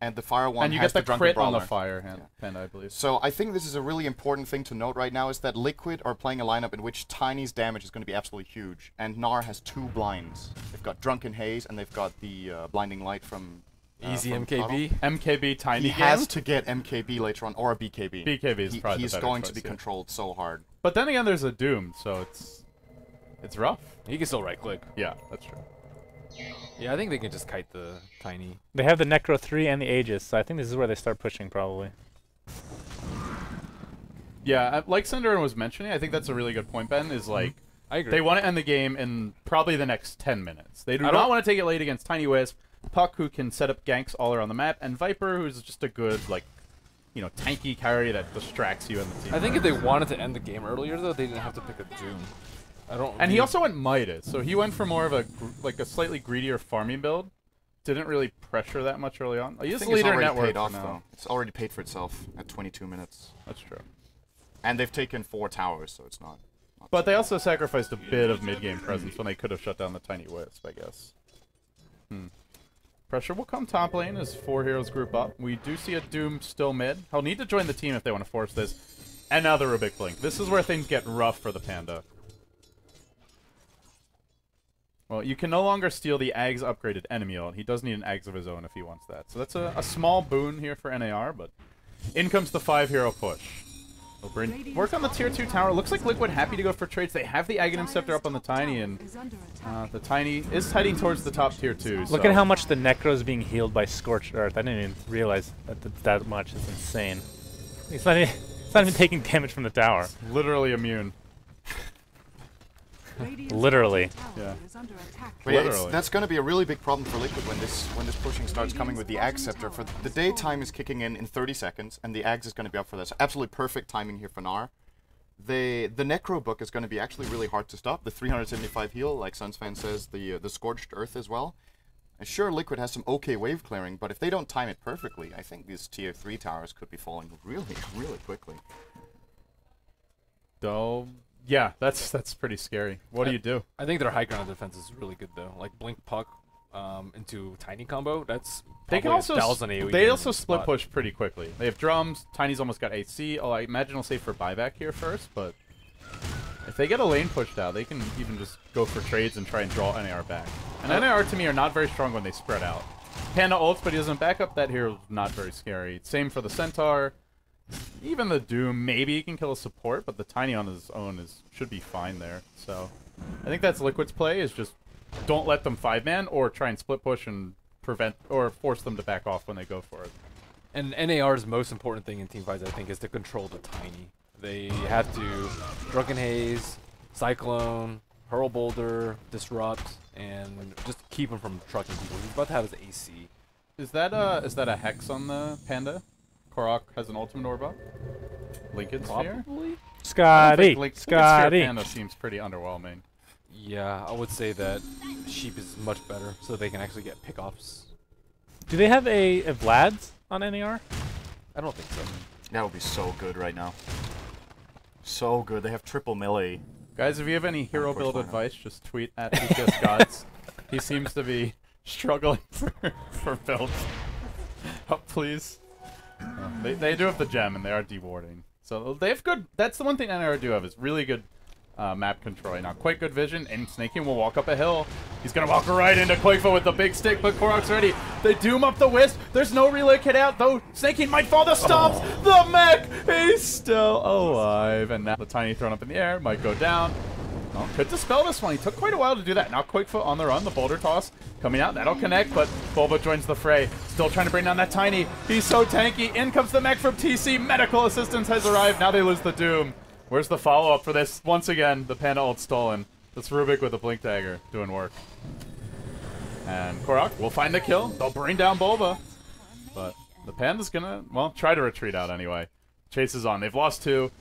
And the Fire one And you has get the Drunken crit on the Brawler. Fire Yeah. Panda, I believe. So I think this is a really important thing to note right now is that Liquid are playing a lineup in which Tiny's damage is going to be absolutely huge, and NAR has 2 blinds. They've got Drunken Haze and they've got the Blinding Light from Easy from MKB. MKB Tiny He game. has to get MKB later on, or a BKB. BKB is probably the He's better going choice, to be yeah. controlled so hard. But then again, there's a Doom, so it's rough. He can still right click. Yeah, that's true. Yeah, I think they can just kite the Tiny. They have the Necro 3 and the Aegis, so I think this is where they start pushing probably. Yeah, like Cinderin was mentioning, I think that's a really good point, Ben, is like, I agree. they want to end the game in probably the next 10 minutes. They do I not don't- want to take it late against Tiny Wisp, Puck, who can set up ganks all around the map, and Viper, who's just a good, like, you know, tanky carry that distracts you and the team. I think if they wanted to end the game earlier, though, they didn't have to pick a Doom. I don't. And he really- also went Midas, so he went for more of a like a slightly greedier farming build. Didn't really pressure that much early on. I He's think the it's leader already network paid for off, now. though. It's already paid for itself at 22 minutes. That's true. And they've taken 4 towers, so it's not But they also sacrificed a bit of mid-game presence when they could have shut down the Tiny Wisp, I guess. Pressure will come top lane as 4 heroes group up. We do see a Doom still mid. He'll need to join the team if they want to force this. And now the Rubik Blink. This is where things get rough for the Panda. Well, you can no longer steal the Ags upgraded enemy ult. He does need an Ags of his own if he wants that. So that's a small boon here for NAR, but in comes the 5-hero push. Work on the tier 2 tower. Looks like Liquid happy to go for trades. They have the Aghanim Scepter up on the Tiny, and the Tiny is heading towards the top tier 2. Look at how much the Necro is being healed by Scorched Earth. I didn't even realize that much. It's insane. It's not even taking damage from the tower. literally immune. Literally. Yeah. But yeah, Literally. that's going to be a really big problem for Liquid when this pushing starts coming with the Ag Scepter. For the daytime is kicking in 30 seconds, and the Ags is going to be up for this. Absolutely perfect timing here for NAR. The Necro book is going to be actually really hard to stop. The 375 heal, like Sunsfan says, the Scorched Earth as well. And sure, Liquid has some okay wave clearing, but if they don't time it perfectly, I think these tier 3 towers could be falling really, really quickly. Though, yeah, that's pretty scary. What do you do? I think their high ground defense is really good though. Like Blink Puck into Tiny combo. That's They can probably also 1,000 AoE they in also one split spot. push pretty quickly. They have drums. Tiny's almost got AC. Oh, I imagine he'll save for buyback here first, but if they get a lane pushed out, they can even just go for trades and try and draw NAR back. And NAR to me are not very strong when they spread out. Panda ults, but he doesn't back up that hero. Not very scary. Same for the Centaur. Even the Doom, maybe he can kill a support, but the Tiny on his own should be fine there. So I think that's Liquid's play, is just don't let them 5-man or try and split push and prevent or force them to back off when they go for it. And NAR's most important thing in teamfights, I think, is to control the Tiny. They have to Drunken Haze, Cyclone, Hurl Boulder, Disrupt, and just keep him from trucking people. He's about to have his AC. Is that a hex on the Panda? Korok has an ultimate orb up. Lincoln Sphere? Probably? Scotty! Lincoln Scotty! Sphere Panda seems pretty underwhelming. Yeah, I would say that Sheep is much better, so they can actually get pickoffs. Do they have a Vlad's on NAR? I don't think so. That would be so good right now. So good. They have triple melee. Guys, if you have any hero Of course, build why not? advice, just tweet at BTS Gods. He seems to be struggling for builds. Help, please. They do have the gem, and they are dewarding. So they have good... That's the one thing NR do have, is really good map control. Now, quite good vision, and Snaking will walk up a hill. He's going to walk right into Quakefoot with the big stick, but Korok's ready. They doom up the Wisp. There's no relay kit out, though Snaking might fall. The stomps! The mech! He's still alive. And now the Tiny thrown up in the air might go down. Oh, could dispel this one. He took quite a while to do that. Now Quakefoot on the run. The boulder toss coming out. That'll connect, but Bulba joins the fray. Still trying to bring down that Tiny. He's so tanky. In comes the mech from TC. Medical assistance has arrived. Now they lose the Doom. Where's the follow-up for this? Once again, the Panda ult stolen. That's Rubik with a Blink Dagger doing work. And Korok will find the kill. They'll bring down Bulba. But the Panda's gonna, well, try to retreat out anyway. Chase is on. They've lost 2.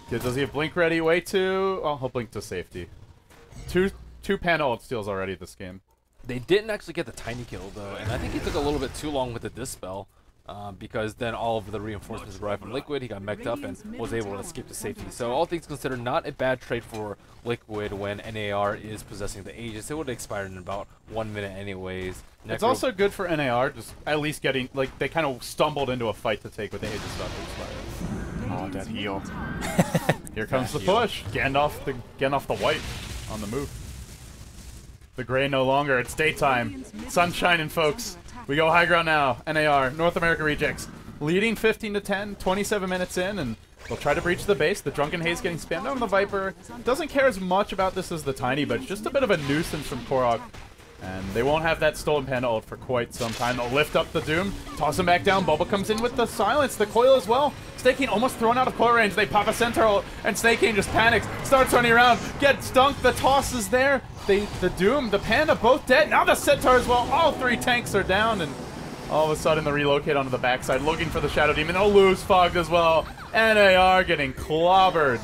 Does he have Blink ready? Way 2. Oh, he'll Blink to safety. Two Panda ult steals already this game. They didn't actually get the tiny kill though, and I think he took a little bit too long with the dispel. Because then all of the reinforcements arrived from Liquid, he got mech'd up and was able to escape to safety. So all things considered, not a bad trade for Liquid when NAR is possessing the Aegis. It would have expired in about 1 minute anyways. It's also good for NAR, just at least getting, like, they kind of stumbled into a fight to take with the Aegis stuff expired. Oh, that heal. Here comes the push. Gandalf the white on the move. The gray no longer, it's daytime. Sun's shining, folks. We go high ground now. NAR, North America Rejects, leading 15-10, 27 minutes in, and they'll try to breach the base. The Drunken Haze getting spammed on the Viper. Doesn't care as much about this as the Tiny, but it's just a bit of a nuisance from Korok. And they won't have that stolen Panda ult for quite some time. They'll lift up the Doom, toss him back down. Bubba comes in with the silence, the coil as well. Snake almost thrown out of coil range. They pop a center ult, and Snake just panics, starts running around, gets dunked. The toss is there. The Doom, the Panda, both dead. Now the Centaur as well. All 3 tanks are down, and all of a sudden they relocate onto the backside, looking for the Shadow Demon. Oh, lose fogged as well. NAR getting clobbered,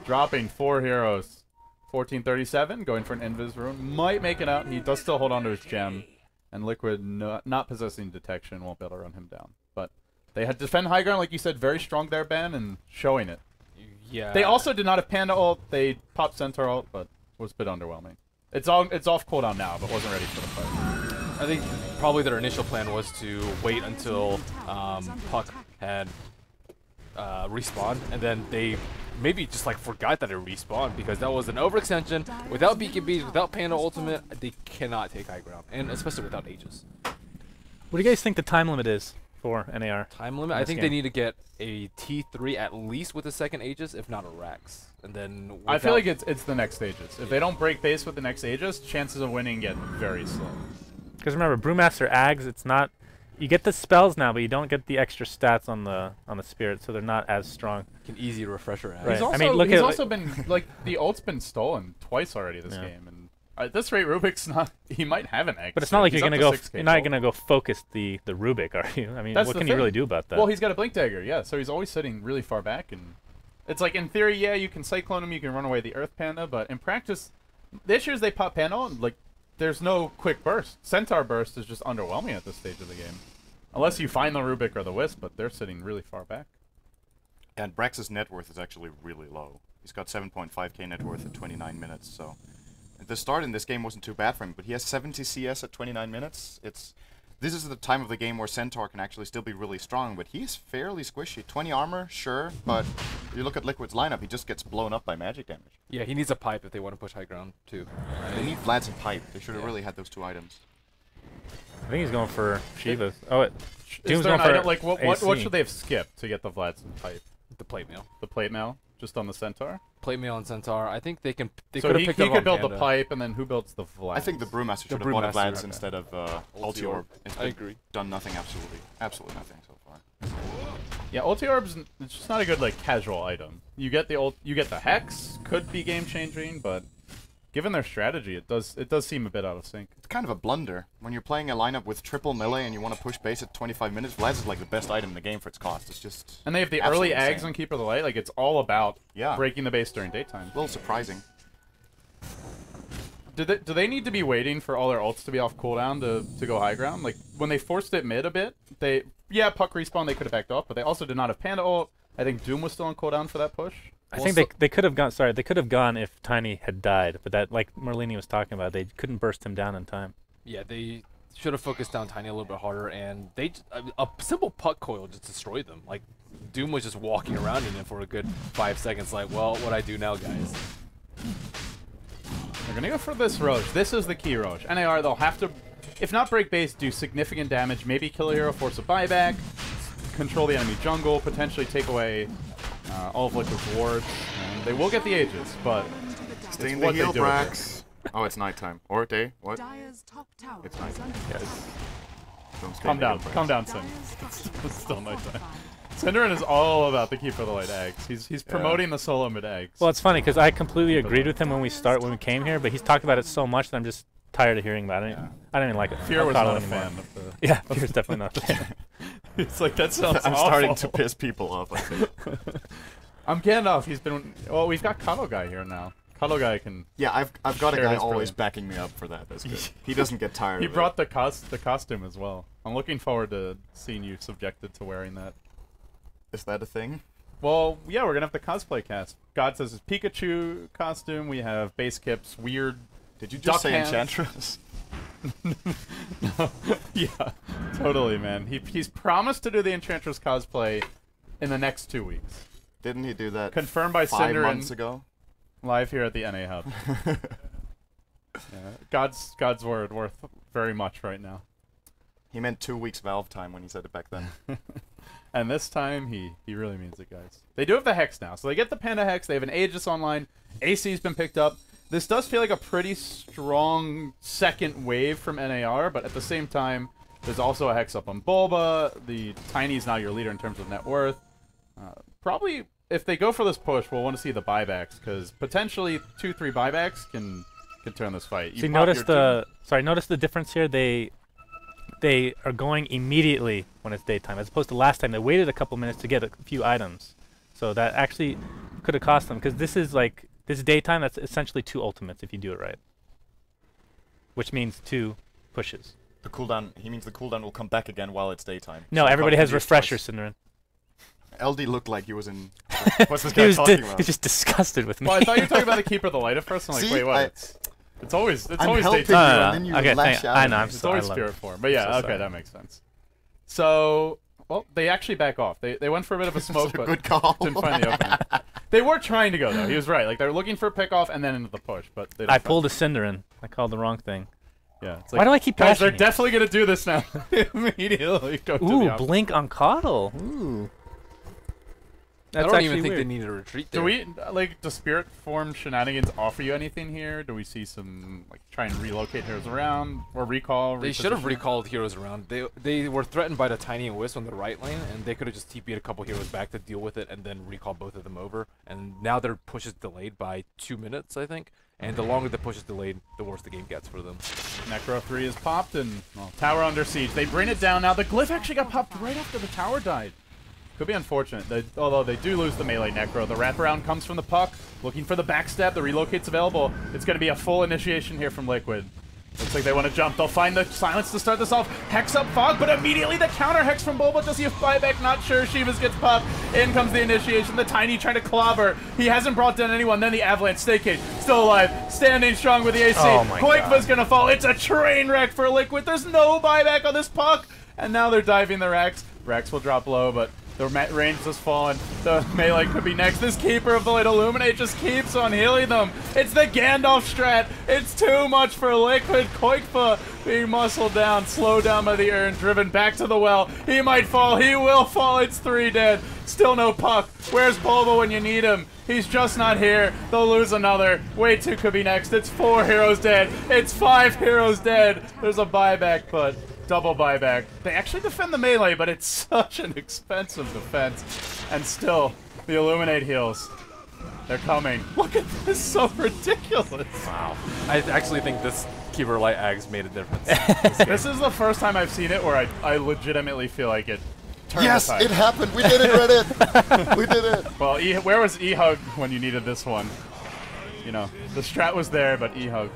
dropping 4 heroes. 1437, going for an Invis rune. Might make it out. He does still hold on to his gem. And Liquid, not possessing detection, won't be able to run him down. But they had to defend high ground, like you said, very strong there, Ben, and showing it. Yeah. They also did not have Panda ult. They popped Centaur ult, but was a bit underwhelming. It's off cooldown now, but wasn't ready for the fight. I think probably their initial plan was to wait until Puck had respawned, and then they maybe just like forgot that it respawned because that was an overextension. Without BKBs, without Panda Ultimate, they cannot take high ground, and especially without Aegis. What do you guys think the time limit is for NAR? Time limit? I think they need to get a T3 at least with the second Aegis, if not a Rax. And then I feel like it's the next Aegis. If they don't break base with the next Aegis, chances of winning get very slim. Because remember, Brewmaster Ags, it's not. You get the spells now, but you don't get the extra stats on the spirit, so they're not as strong. Can easy refresher add. Right. He's also, I mean, look he's at also been like the ult's been stolen twice already this game, and at this rate, Rubik's not. He might have an X. But it's not like He's you're up gonna to go. 6K You're not gold. gonna go focus the Rubik, are you? I mean, That's what the can you thing. really do about that? Well, he's got a Blink Dagger, yeah. So he's always sitting really far back, and it's like in theory, yeah, you can Cyclone him, you can run away the Earth Panda, but in practice, the issue is they pop Panda, and like there's no quick burst. Centaur burst is just underwhelming at this stage of the game, unless you find the Rubik or the Wisp, but they're sitting really far back. And Brax's net worth is actually really low. He's got 7.5k net worth at 29 minutes, so the start in this game wasn't too bad for him, but he has 70 CS at 29 minutes. This is the time of the game where Centaur can actually still be really strong, but he's fairly squishy. 20 armor, sure, but you look at Liquid's lineup, he just gets blown up by magic damage. Yeah, he needs a pipe if they want to push high ground, too. They need Vlad's and Pipe. They should have really had those 2 items. I think he's going for Shiva. Oh, Is Doom's there going an item, for like what AC. should they have skipped to get the Vladson Pipe? The plate mail. The plate mail, just on the Centaur. Plate mail and Centaur. I think they can. They So could he have picked up could on build the Panda. pipe, and then who builds the Vlad? I think the Brewmaster should have bought a Vlad's instead of Ulti Orb. It's I agree. done nothing, absolutely nothing so far. Yeah, Ulti Orb's it's just not a good like casual item. You get the Hex, could be game changing, but given their strategy, it does seem a bit out of sync. It's kind of a blunder. When you're playing a lineup with triple melee and you want to push base at 25 minutes, Vlad's is like the best item in the game for its cost. It's just And they have the absolutely early Ags insane. on Keeper of the Light. Like it's all about Yeah. breaking the base during daytime. A little surprising. Do they need to be waiting for all their ults to be off cooldown to go high ground? Like when they forced it mid a bit, puck respawn they could have backed off, but they also did not have Panda ult. I think Doom was still on cooldown for that push. I think they could have gone. Sorry, they could have gone if Tiny had died, but that, like Merlini was talking about, they couldn't burst him down in time. Yeah, they should have focused down Tiny a little bit harder, and a simple puck coil just destroyed them. Like Doom was just walking around in it for a good 5 seconds. Like, well, what I do now, guys? They're gonna go for this Roche. This is the key Roche. NAR, they'll have to, if not break base, do significant damage. Maybe kill a hero, force a buyback, control the enemy jungle, potentially take away all of Liquid's wards. And they will get the Aegis, but Stay in it's the what they heal, do with Brax. Oh, it's nighttime. Or day. What? Dire's top tower It's is night. under Yes. Don't stay calm in the down, heal, Brax. calm down, Sin. Dire's top It's still tower nighttime. fortified. Synderen is all about the Keeper of the Light eggs. He's promoting the solo mid eggs. Well, it's funny because I completely agreed with him when we came here, but he's talked about it so much that I'm just tired of hearing about it. I don't even like it. Fear was Avocado not a anymore. fan of the. Yeah, Fear's definitely not a fan. It's like, that sounds I'm awful. starting to piss people off, I think. I'm Gandalf. He's been... Well, we've got Cuddle Guy here now. Cuddle Guy can... Yeah, I've got a Share guy his always brilliance. backing me up for that. That's good. He doesn't get tired He of brought it. the costume as well. I'm looking forward to seeing you subjected to wearing that. Is that a thing? Well, yeah, we're gonna have the cosplay cast. God says his Pikachu costume. We have Base Kip's weird... Did you Duck just say hands. Enchantress? No. Yeah, totally, man. He's promised to do the Enchantress cosplay in the next 2 weeks. Didn't he do that Confirmed by 5 Cinder months and ago? live here at the NA Hub. Yeah, God's word worth very much right now. He meant 2 weeks Valve time when he said it back then. And this time, he really means it, guys. They do have the Hex now. So they get the Panda Hex. They have an Aegis online. AC's been picked up. This does feel like a pretty strong second wave from NAR, but at the same time, there's also a Hex up on Bulba. The Tiny's now your leader in terms of net worth. Probably, if they go for this push, we'll want to see the buybacks, because potentially 2-3 buybacks can turn this fight. See, notice the difference here. They are going immediately when it's daytime, as opposed to last time. They waited a couple minutes to get a few items, so that actually could have cost them. Because this is like daytime. That's essentially 2 ultimates if you do it right, which means 2 pushes. The cooldown. He means the cooldown will come back again while it's daytime. No, So everybody has confused refreshers, twice. Cinderin. LD looked like he was in. What's this guy He's talking about? just disgusted with me. Well, I thought you were talking about the Keeper of the Light at first. I'm like, See, wait, what? It's always I'm daytime. helping you, No, and then you okay, lash out. I at know. me. I'm It's sorry. always spirit form. But yeah, so okay, sorry. that makes sense. So, well, they actually back off. They went for a bit of a smoke, It's a but good call. didn't find the opening. They were trying to go, though. He was right. Like, they were looking for a pick-off and then into the push, but they didn't I find pulled it. a Cinderin. I called the wrong thing. Yeah. It's Why like, do I keep guys, passing they're you? definitely going to do this now. Immediately go to the Ooh, opposite. blink on Coddle. Ooh. That's I don't actually even think weird. they needed a retreat there. Do we, like, does Spirit Form shenanigans offer you anything here? Do we see some, like, try and relocate heroes around? Or recall? They should have reposition? recalled heroes around. They were threatened by the Tiny and Wisp on the right lane, and they could have just TP'd a couple heroes back to deal with it and then recall both of them over. And now their push is delayed by 2 minutes, I think. And the longer the push is delayed, the worse the game gets for them. Necro 3 is popped, and well, tower under siege. They bring it down now. The glyph actually got popped right after the tower died. Could be unfortunate, although they do lose the melee Necro. The wraparound comes from the puck, looking for the backstab. The relocate's available. It's going to be a full initiation here from Liquid. Looks like they want to jump. They'll find the silence to start this off. Hex up Fog, but immediately the counter Hex from Bulba. Does he have buyback? Not sure. Shivas gets popped. In comes the initiation. The Tiny trying to clobber. He hasn't brought down anyone. Then the Avalanche. Snake still alive. Standing strong with the AC. Oh my Koikva's going to fall. It's a train wreck for Liquid. There's no buyback on this puck. And now they're diving the Rex. Rex will drop low, but the range has fallen. The melee could be next. This Keeper of the Light Illuminate just keeps on healing them. It's the Gandalf strat. It's too much for Liquid. Koikva being muscled down, slowed down by the urn, driven back to the well. He might fall. He will fall. It's 3 dead. Still no puck. Where's Bulba when you need him? He's just not here. They'll lose another. Way 2 could be next. It's 4 heroes dead. It's 5 heroes dead. There's a buyback, but double buyback. They actually defend the melee, but it's such an expensive defense. And still, the Illuminate heals. They're coming. Look at this, so ridiculous. Wow. I actually think this Keeper Light Ags made a difference. This is the first time I've seen it where I legitimately feel like it turned Yes, the tide. it happened. We did it, Reddit. We did it. Well, where was E-Hug when you needed this one? You know, the strat was there, but E-Hug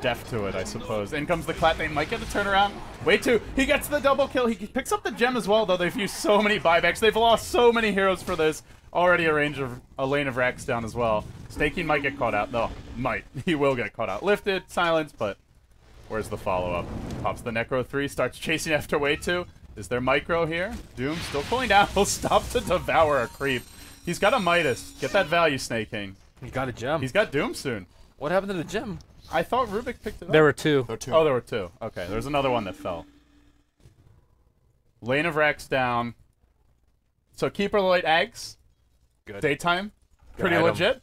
deaf to it, I suppose. In comes the Clat. They might get a turnaround. Way 2. He gets the double kill. He picks up the gem as well, though. They've used so many buybacks. They've lost so many heroes for this. Already a lane of racks down as well. Staking might get caught out. No, might. He will get caught out. Lifted, silence, but where's the follow-up? Pops the Necro 3, starts chasing after Way 2. Is there micro here? Doom still pulling down. He'll stop to devour a creep. He's got a Midas. Get that value, Snake King. He got a gem. He's got Doom soon. What happened to the gem? I thought Rubik picked it up. There were 2. Oh, there were 2. Okay, there's another one that fell. Lane of Rex down. So Keeper of the Light Ags. Good. Daytime. Pretty item. legit.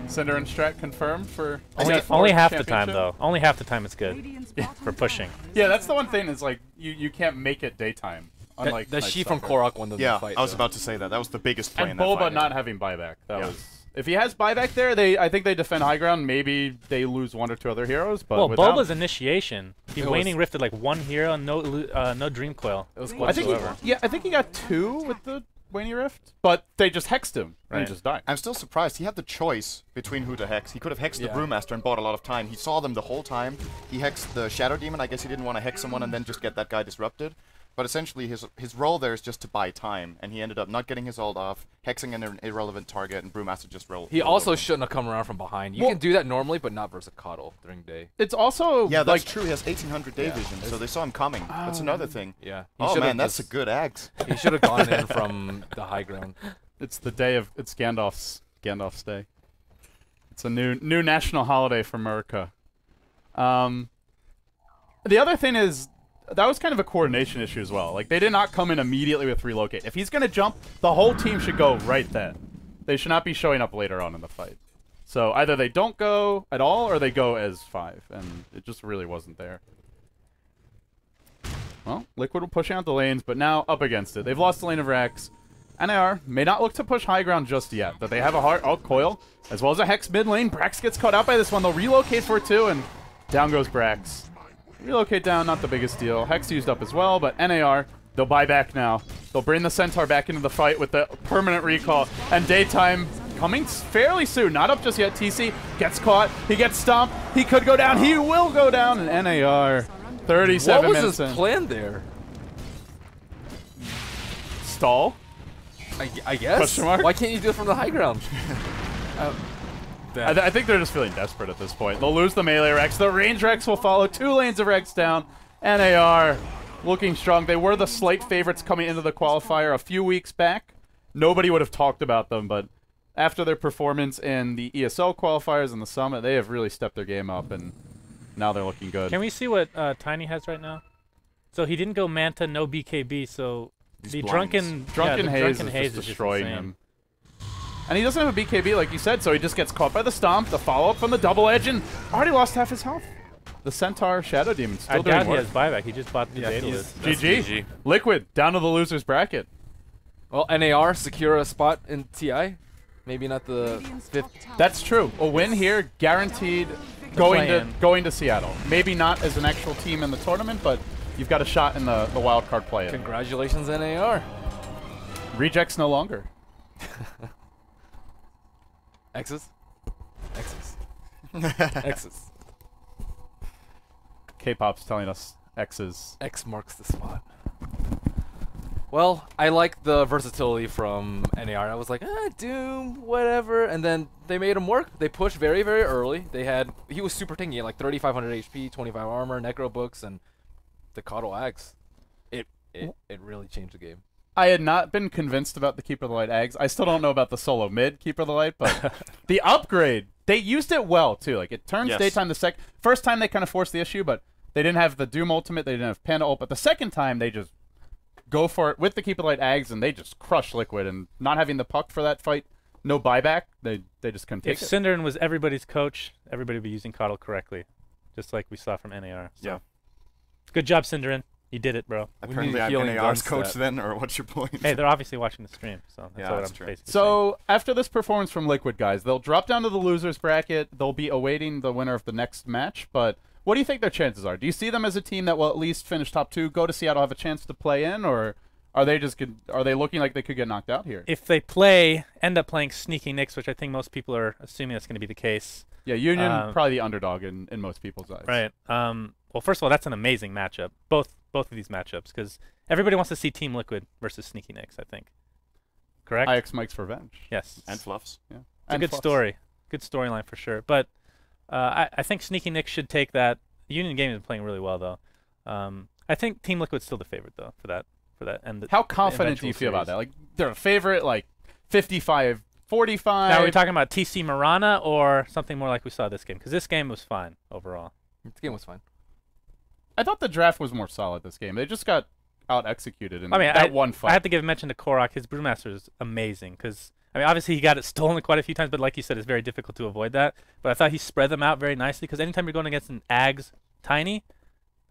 Cinder and Strat confirmed for Only half the time, championship. though. Only half the time it's good Radiant's bottom for pushing. tower is Yeah, that's the under one thing attack. is like you can't make it daytime. Unlike The Night She from Stalker. Korok won the Yeah, fight. I was though. about to say that. That was the biggest play And in that Bulba fight. not having buyback. That Yeah. was If he has buyback there, I think they defend high ground. Maybe they lose 1 or 2 other heroes. But well, without, Bulba's initiation, he It waning was- rifted like 1 hero, no Dream Coil. It was I think whatsoever. I think he got 2 with the Waning Rift, but they just hexed him and Right. he just died. I'm still surprised. He had the choice between who to hex. He could have hexed the Yeah. Brewmaster and bought a lot of time. He saw them the whole time. He hexed the Shadow Demon. I guess he didn't want to hex someone and then just get that guy disrupted. But essentially, his role there is just to buy time, and he ended up not getting his ult off, hexing an irrelevant target, and Brewmaster just rolled. He rolled also over. shouldn't have come around from behind. You Well- can do that normally, but not versus Coddle during day. It's also Yeah, that's like true. He has 1800 day Yeah. vision, so they saw him coming. That's another thing. Yeah. Oh should've man, that's a just- good axe. He should have gone in from the high ground. it's Gandalf's day. It's a new national holiday for America. The other thing is that was kind of a coordination issue as well. Like they did not come in immediately with relocate. If he's gonna jump, the whole team should go right then. They should not be showing up later on in the fight. So either they don't go at all or they go as 5, and it just really wasn't there. Well, Liquid were pushing out the lanes, but now up against it. They've lost the lane of Rex. NAR may not look to push high ground just yet, but they have a hard coil, as well as a Hex mid lane. Brax gets caught out by this one. They'll relocate for it too, and down goes Brax. Relocate down, not the biggest deal. Hex used up as well, but NAR, they'll buy back now. They'll bring the Centaur back into the fight with the permanent recall, and Daytime coming fairly soon. Not up just yet. TC gets caught. He gets stomped. He could go down. He will go down, and NAR, 37 What was minutes his in. plan there? Stall? I guess. Question mark? Why can't you do it from the high ground? I think they're just feeling desperate at this point. They'll lose the melee Rex. The range Rex will follow. 2 lanes of Rex down. NAR looking strong. They were the slight favorites coming into the qualifier a few weeks back. Nobody would have talked about them, but after their performance in the ESL qualifiers and the Summit, they have really stepped their game up, and now they're looking good. Can we see what Tiny has right now? So he didn't go Manta, no BKB, so These the blinds. Drunken the Haze Drunken is Haze just is destroying insane. him. And he doesn't have a BKB like you said, so he just gets caught by the Stomp, the follow-up from the double edge, and already lost half his health. The Centaur Shadow Demon still I doing doubt he work. has buyback. He just bought the data he's- list. That's GG. GG. Liquid, down to the loser's bracket. Well, NAR secure a spot in TI. Maybe not the 5th. That's true. A win here, guaranteed going play-in. to Seattle. Maybe not as an actual team in the tournament, but you've got a shot in the wild card play-in. Congratulations, NAR. Rejects no longer. X's? X's. X's. K-pop's telling us X's. X marks the spot. Well, I like the versatility from NAR. I was like, Doom, whatever. And then they made him work. They pushed very, very early. He was super tanky, like 3,500 HP, 25 armor, Necro books, and the Coddle Axe. It really changed the game. I had not been convinced about the Keeper of the Light Ags. I still don't know about the solo mid Keeper of the Light, but the upgrade, they used it well, too. Like, it turns Yes. daytime to first time they kind of forced the issue, but they didn't have the Doom ultimate, they didn't have Panda ult, but the second time they just go for it with the Keeper of the Light Ags, and they just crush Liquid, and not having the puck for that fight, no buyback, they just couldn't If take it. Cinderin was everybody's coach, everybody would be using Coddle correctly, just like we saw from NAR. So. Yeah. Good job, Cinderin. You did it, bro. Apparently, need I'm healing NAR's guns coach that- then, or what's your point? Hey, they're obviously watching the stream, so that's Yeah, what that's I'm true. basically So after this performance from Liquid, guys, they'll drop down to the losers bracket. They'll be awaiting the winner of the next match. But what do you think their chances are? Do you see them as a team that will at least finish top 2, go to Seattle, have a chance to play in, or are they looking like they could get knocked out here? If they end up playing Sneaky Knicks, which I think most people are assuming that's going to be the case. Yeah, Union probably the underdog in most people's eyes. Right. Well, first of all, that's an amazing matchup. Both of these matchups, because everybody wants to see Team Liquid versus Sneaky Knicks, I think. Correct? IX Mike's Revenge. Yes. And Fluffs. Yeah. It's a And good Fluffs. story. Good storyline for sure. But I think Sneaky Knicks should take that. The Union game is playing really well, though. I think Team Liquid's still the favorite, though, for that. And How confident do you feel about that? Like, they're a favorite, like 55-45. Now, are we talking about TC Marana or something more like we saw this game? Because this game was fine overall. The game was fine. I thought the draft was more solid this game. They just got out-executed in I mean, that one fight. I have to give a mention to Korok. His Brewmaster is amazing because, I mean, obviously he got it stolen quite a few times, but like you said, it's very difficult to avoid that. But I thought he spread them out very nicely because anytime you're going against an Ags Tiny,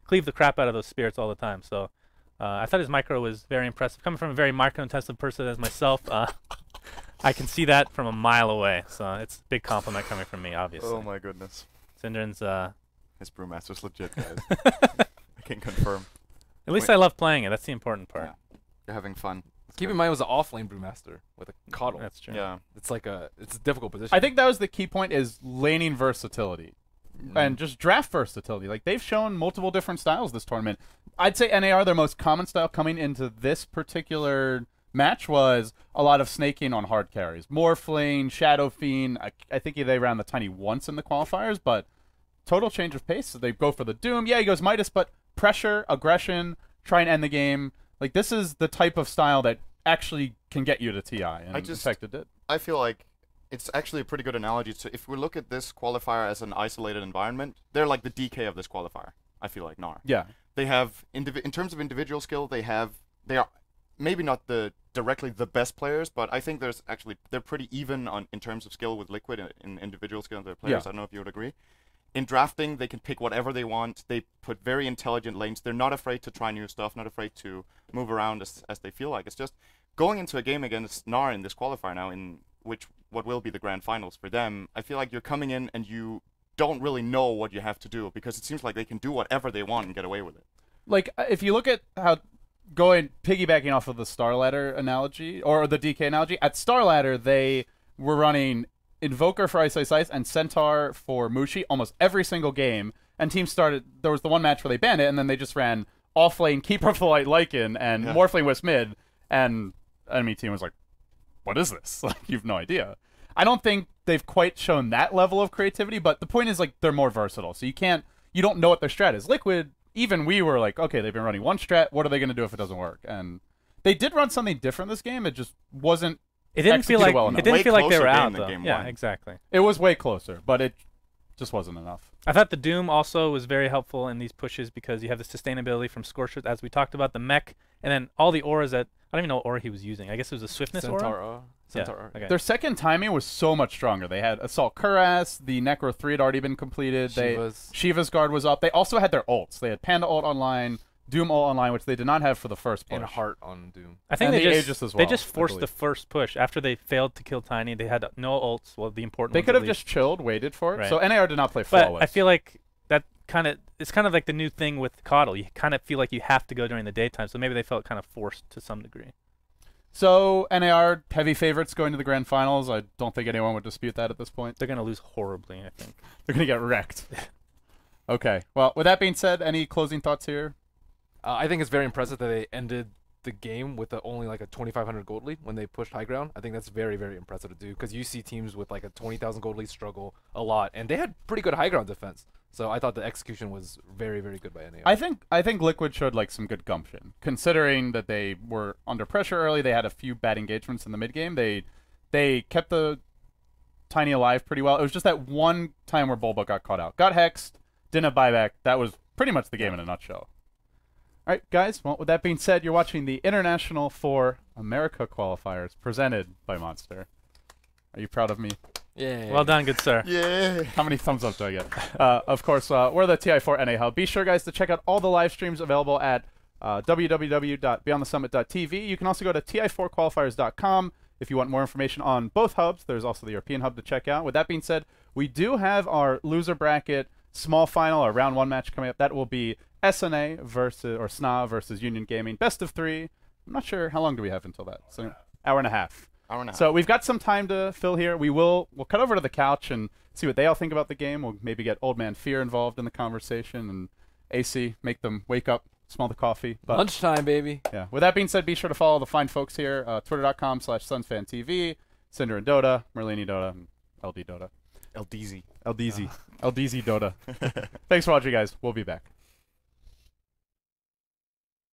cleave the crap out of those spirits all the time. So I thought his micro was very impressive. Coming from a very micro-intensive person as myself, I can see that from a mile away, so it's a big compliment coming from me, obviously. Oh my goodness. Syndren's, His Brewmaster's legit, guys. I can confirm. at least Wait. I love playing it. That's the important part. Yeah. You're having fun. Keep in mind it was an off-lane brewmaster with a coddle. That's true. Yeah. It's like it's a difficult position. I think that was the key point is laning versatility. And just draft versatility. Like, they've shown multiple different styles this tournament. I'd say NAR, their most common style coming into this particular match was a lot of snaking on hard carries. Morphling, Shadow Fiend. I think they ran the Tiny once in the qualifiers, but total change of pace. So they go for the Doom. Yeah, he goes Midas, but pressure, aggression, try and end the game. Like, this is the type of style that actually can get you to TI, and in fact it did. I feel like it's actually a pretty good analogy. So if we look at this qualifier as an isolated environment, they're like the DK of this qualifier. I feel like NAR. Yeah. They have in terms of individual skill, they are maybe not directly the best players, but I think they're pretty even in terms of skill with Liquid in individual skill of their players. Yeah. I don't know if you would agree. In drafting, they can pick whatever they want. They put very intelligent lanes. They're not afraid to try new stuff, not afraid to move around as they feel like. It's just going into a game against NAR in this qualifier now, in what will be the grand finals for them. I feel like you're coming in and you don't really know what you have to do because it seems like they can do whatever they want and get away with it. Like, if you look at how piggybacking off of the Star Ladder analogy, or the DK analogy, at Star Ladder, they were running Invoker for Ice Ice Ice and Centaur for Mushi almost every single game, and teams started, there was the one match where they banned it, and then they just ran off-lane Keeper for Light Lycan and Morphling Wisp mid, and enemy team was like, what is this? Like, you've no idea. I don't think they've quite shown that level of creativity, but the point is, like, they're more versatile, so you don't know what their strat is. Liquid, even we were like, okay, they've been running one strat, what are they going to do if it doesn't work? And they did run something different this game, it just wasn't It didn't feel like well enough. it didn't Way feel like they closer were game out than though. game Yeah, one. exactly. It was way closer, but it just wasn't enough. I thought the Doom also was very helpful in these pushes because you have the sustainability from Scorchers, as we talked about, the mech, and then all the auras that I don't even know what aura he was using. I guess it was a swiftness aura. Centaur. Yeah, okay. Their second timing was so much stronger. They had Assault Cuirass, the Necro 3 had already been completed. Shiva's Guard was up. They also had their ults. They had Panda ult online, Doom ult online, which they did not have for the first push. And Heart on Doom. I think And they the just Aegis as they well, just I forced the believe. first push after they failed to kill Tiny. They had no ults. Well, the important. They ones could at have least. just chilled, waited for it. Right. So NAR did not play But flawless. I feel like that it's kind of like the new thing with Coddle. You kind of feel like you have to go during the daytime. So maybe they felt kind of forced to some degree. So NAR heavy favorites going to the grand finals. I don't think anyone would dispute that at this point. They're gonna lose horribly, I think. They're gonna get wrecked. Okay. Well, with that being said, any closing thoughts here? I think it's very impressive that they ended the game with only like a 2,500 gold lead when they pushed high ground. I think that's very, very impressive to do because you see teams with like a 20,000 gold lead struggle a lot, and they had pretty good high ground defense. So I thought the execution was very, very good by NAR. I think Liquid showed like some good gumption, considering that they were under pressure early. They had a few bad engagements in the mid game. They kept the Tiny alive pretty well. It was just that one time where Bulba got caught out, got hexed, didn't have buyback. That was pretty much the game in a nutshell. All right, guys. Well, with that being said, you're watching the International for America qualifiers presented by Monster. Are you proud of me? Yeah. Well done, good sir. Yeah. How many thumbs up do I get? Of course, we're the TI4 NA Hub. Be sure, guys, to check out all the live streams available at www.beyondthesummit.tv. You can also go to ti4qualifiers.com if you want more information on both hubs. There's also the European hub to check out. With that being said, we do have our loser bracket small final, our round one match coming up. That will be SNA SNA versus Union Gaming. Best of 3. I'm not sure how long do we have until that. So hour and a half. So we've got some time to fill here. We'll cut over to the couch and see what they all think about the game. We'll maybe get Old Man Fear involved in the conversation and AC, make them wake up, smell the coffee. But lunchtime, baby. yeah. With that being said, be sure to follow the fine folks here. Twitter.com/SunsFanTV, Cinder and Dota, Merlini Dota, and LD Dota. LDZ. LDZ. LDZ Dota. Thanks for watching, guys. We'll be back.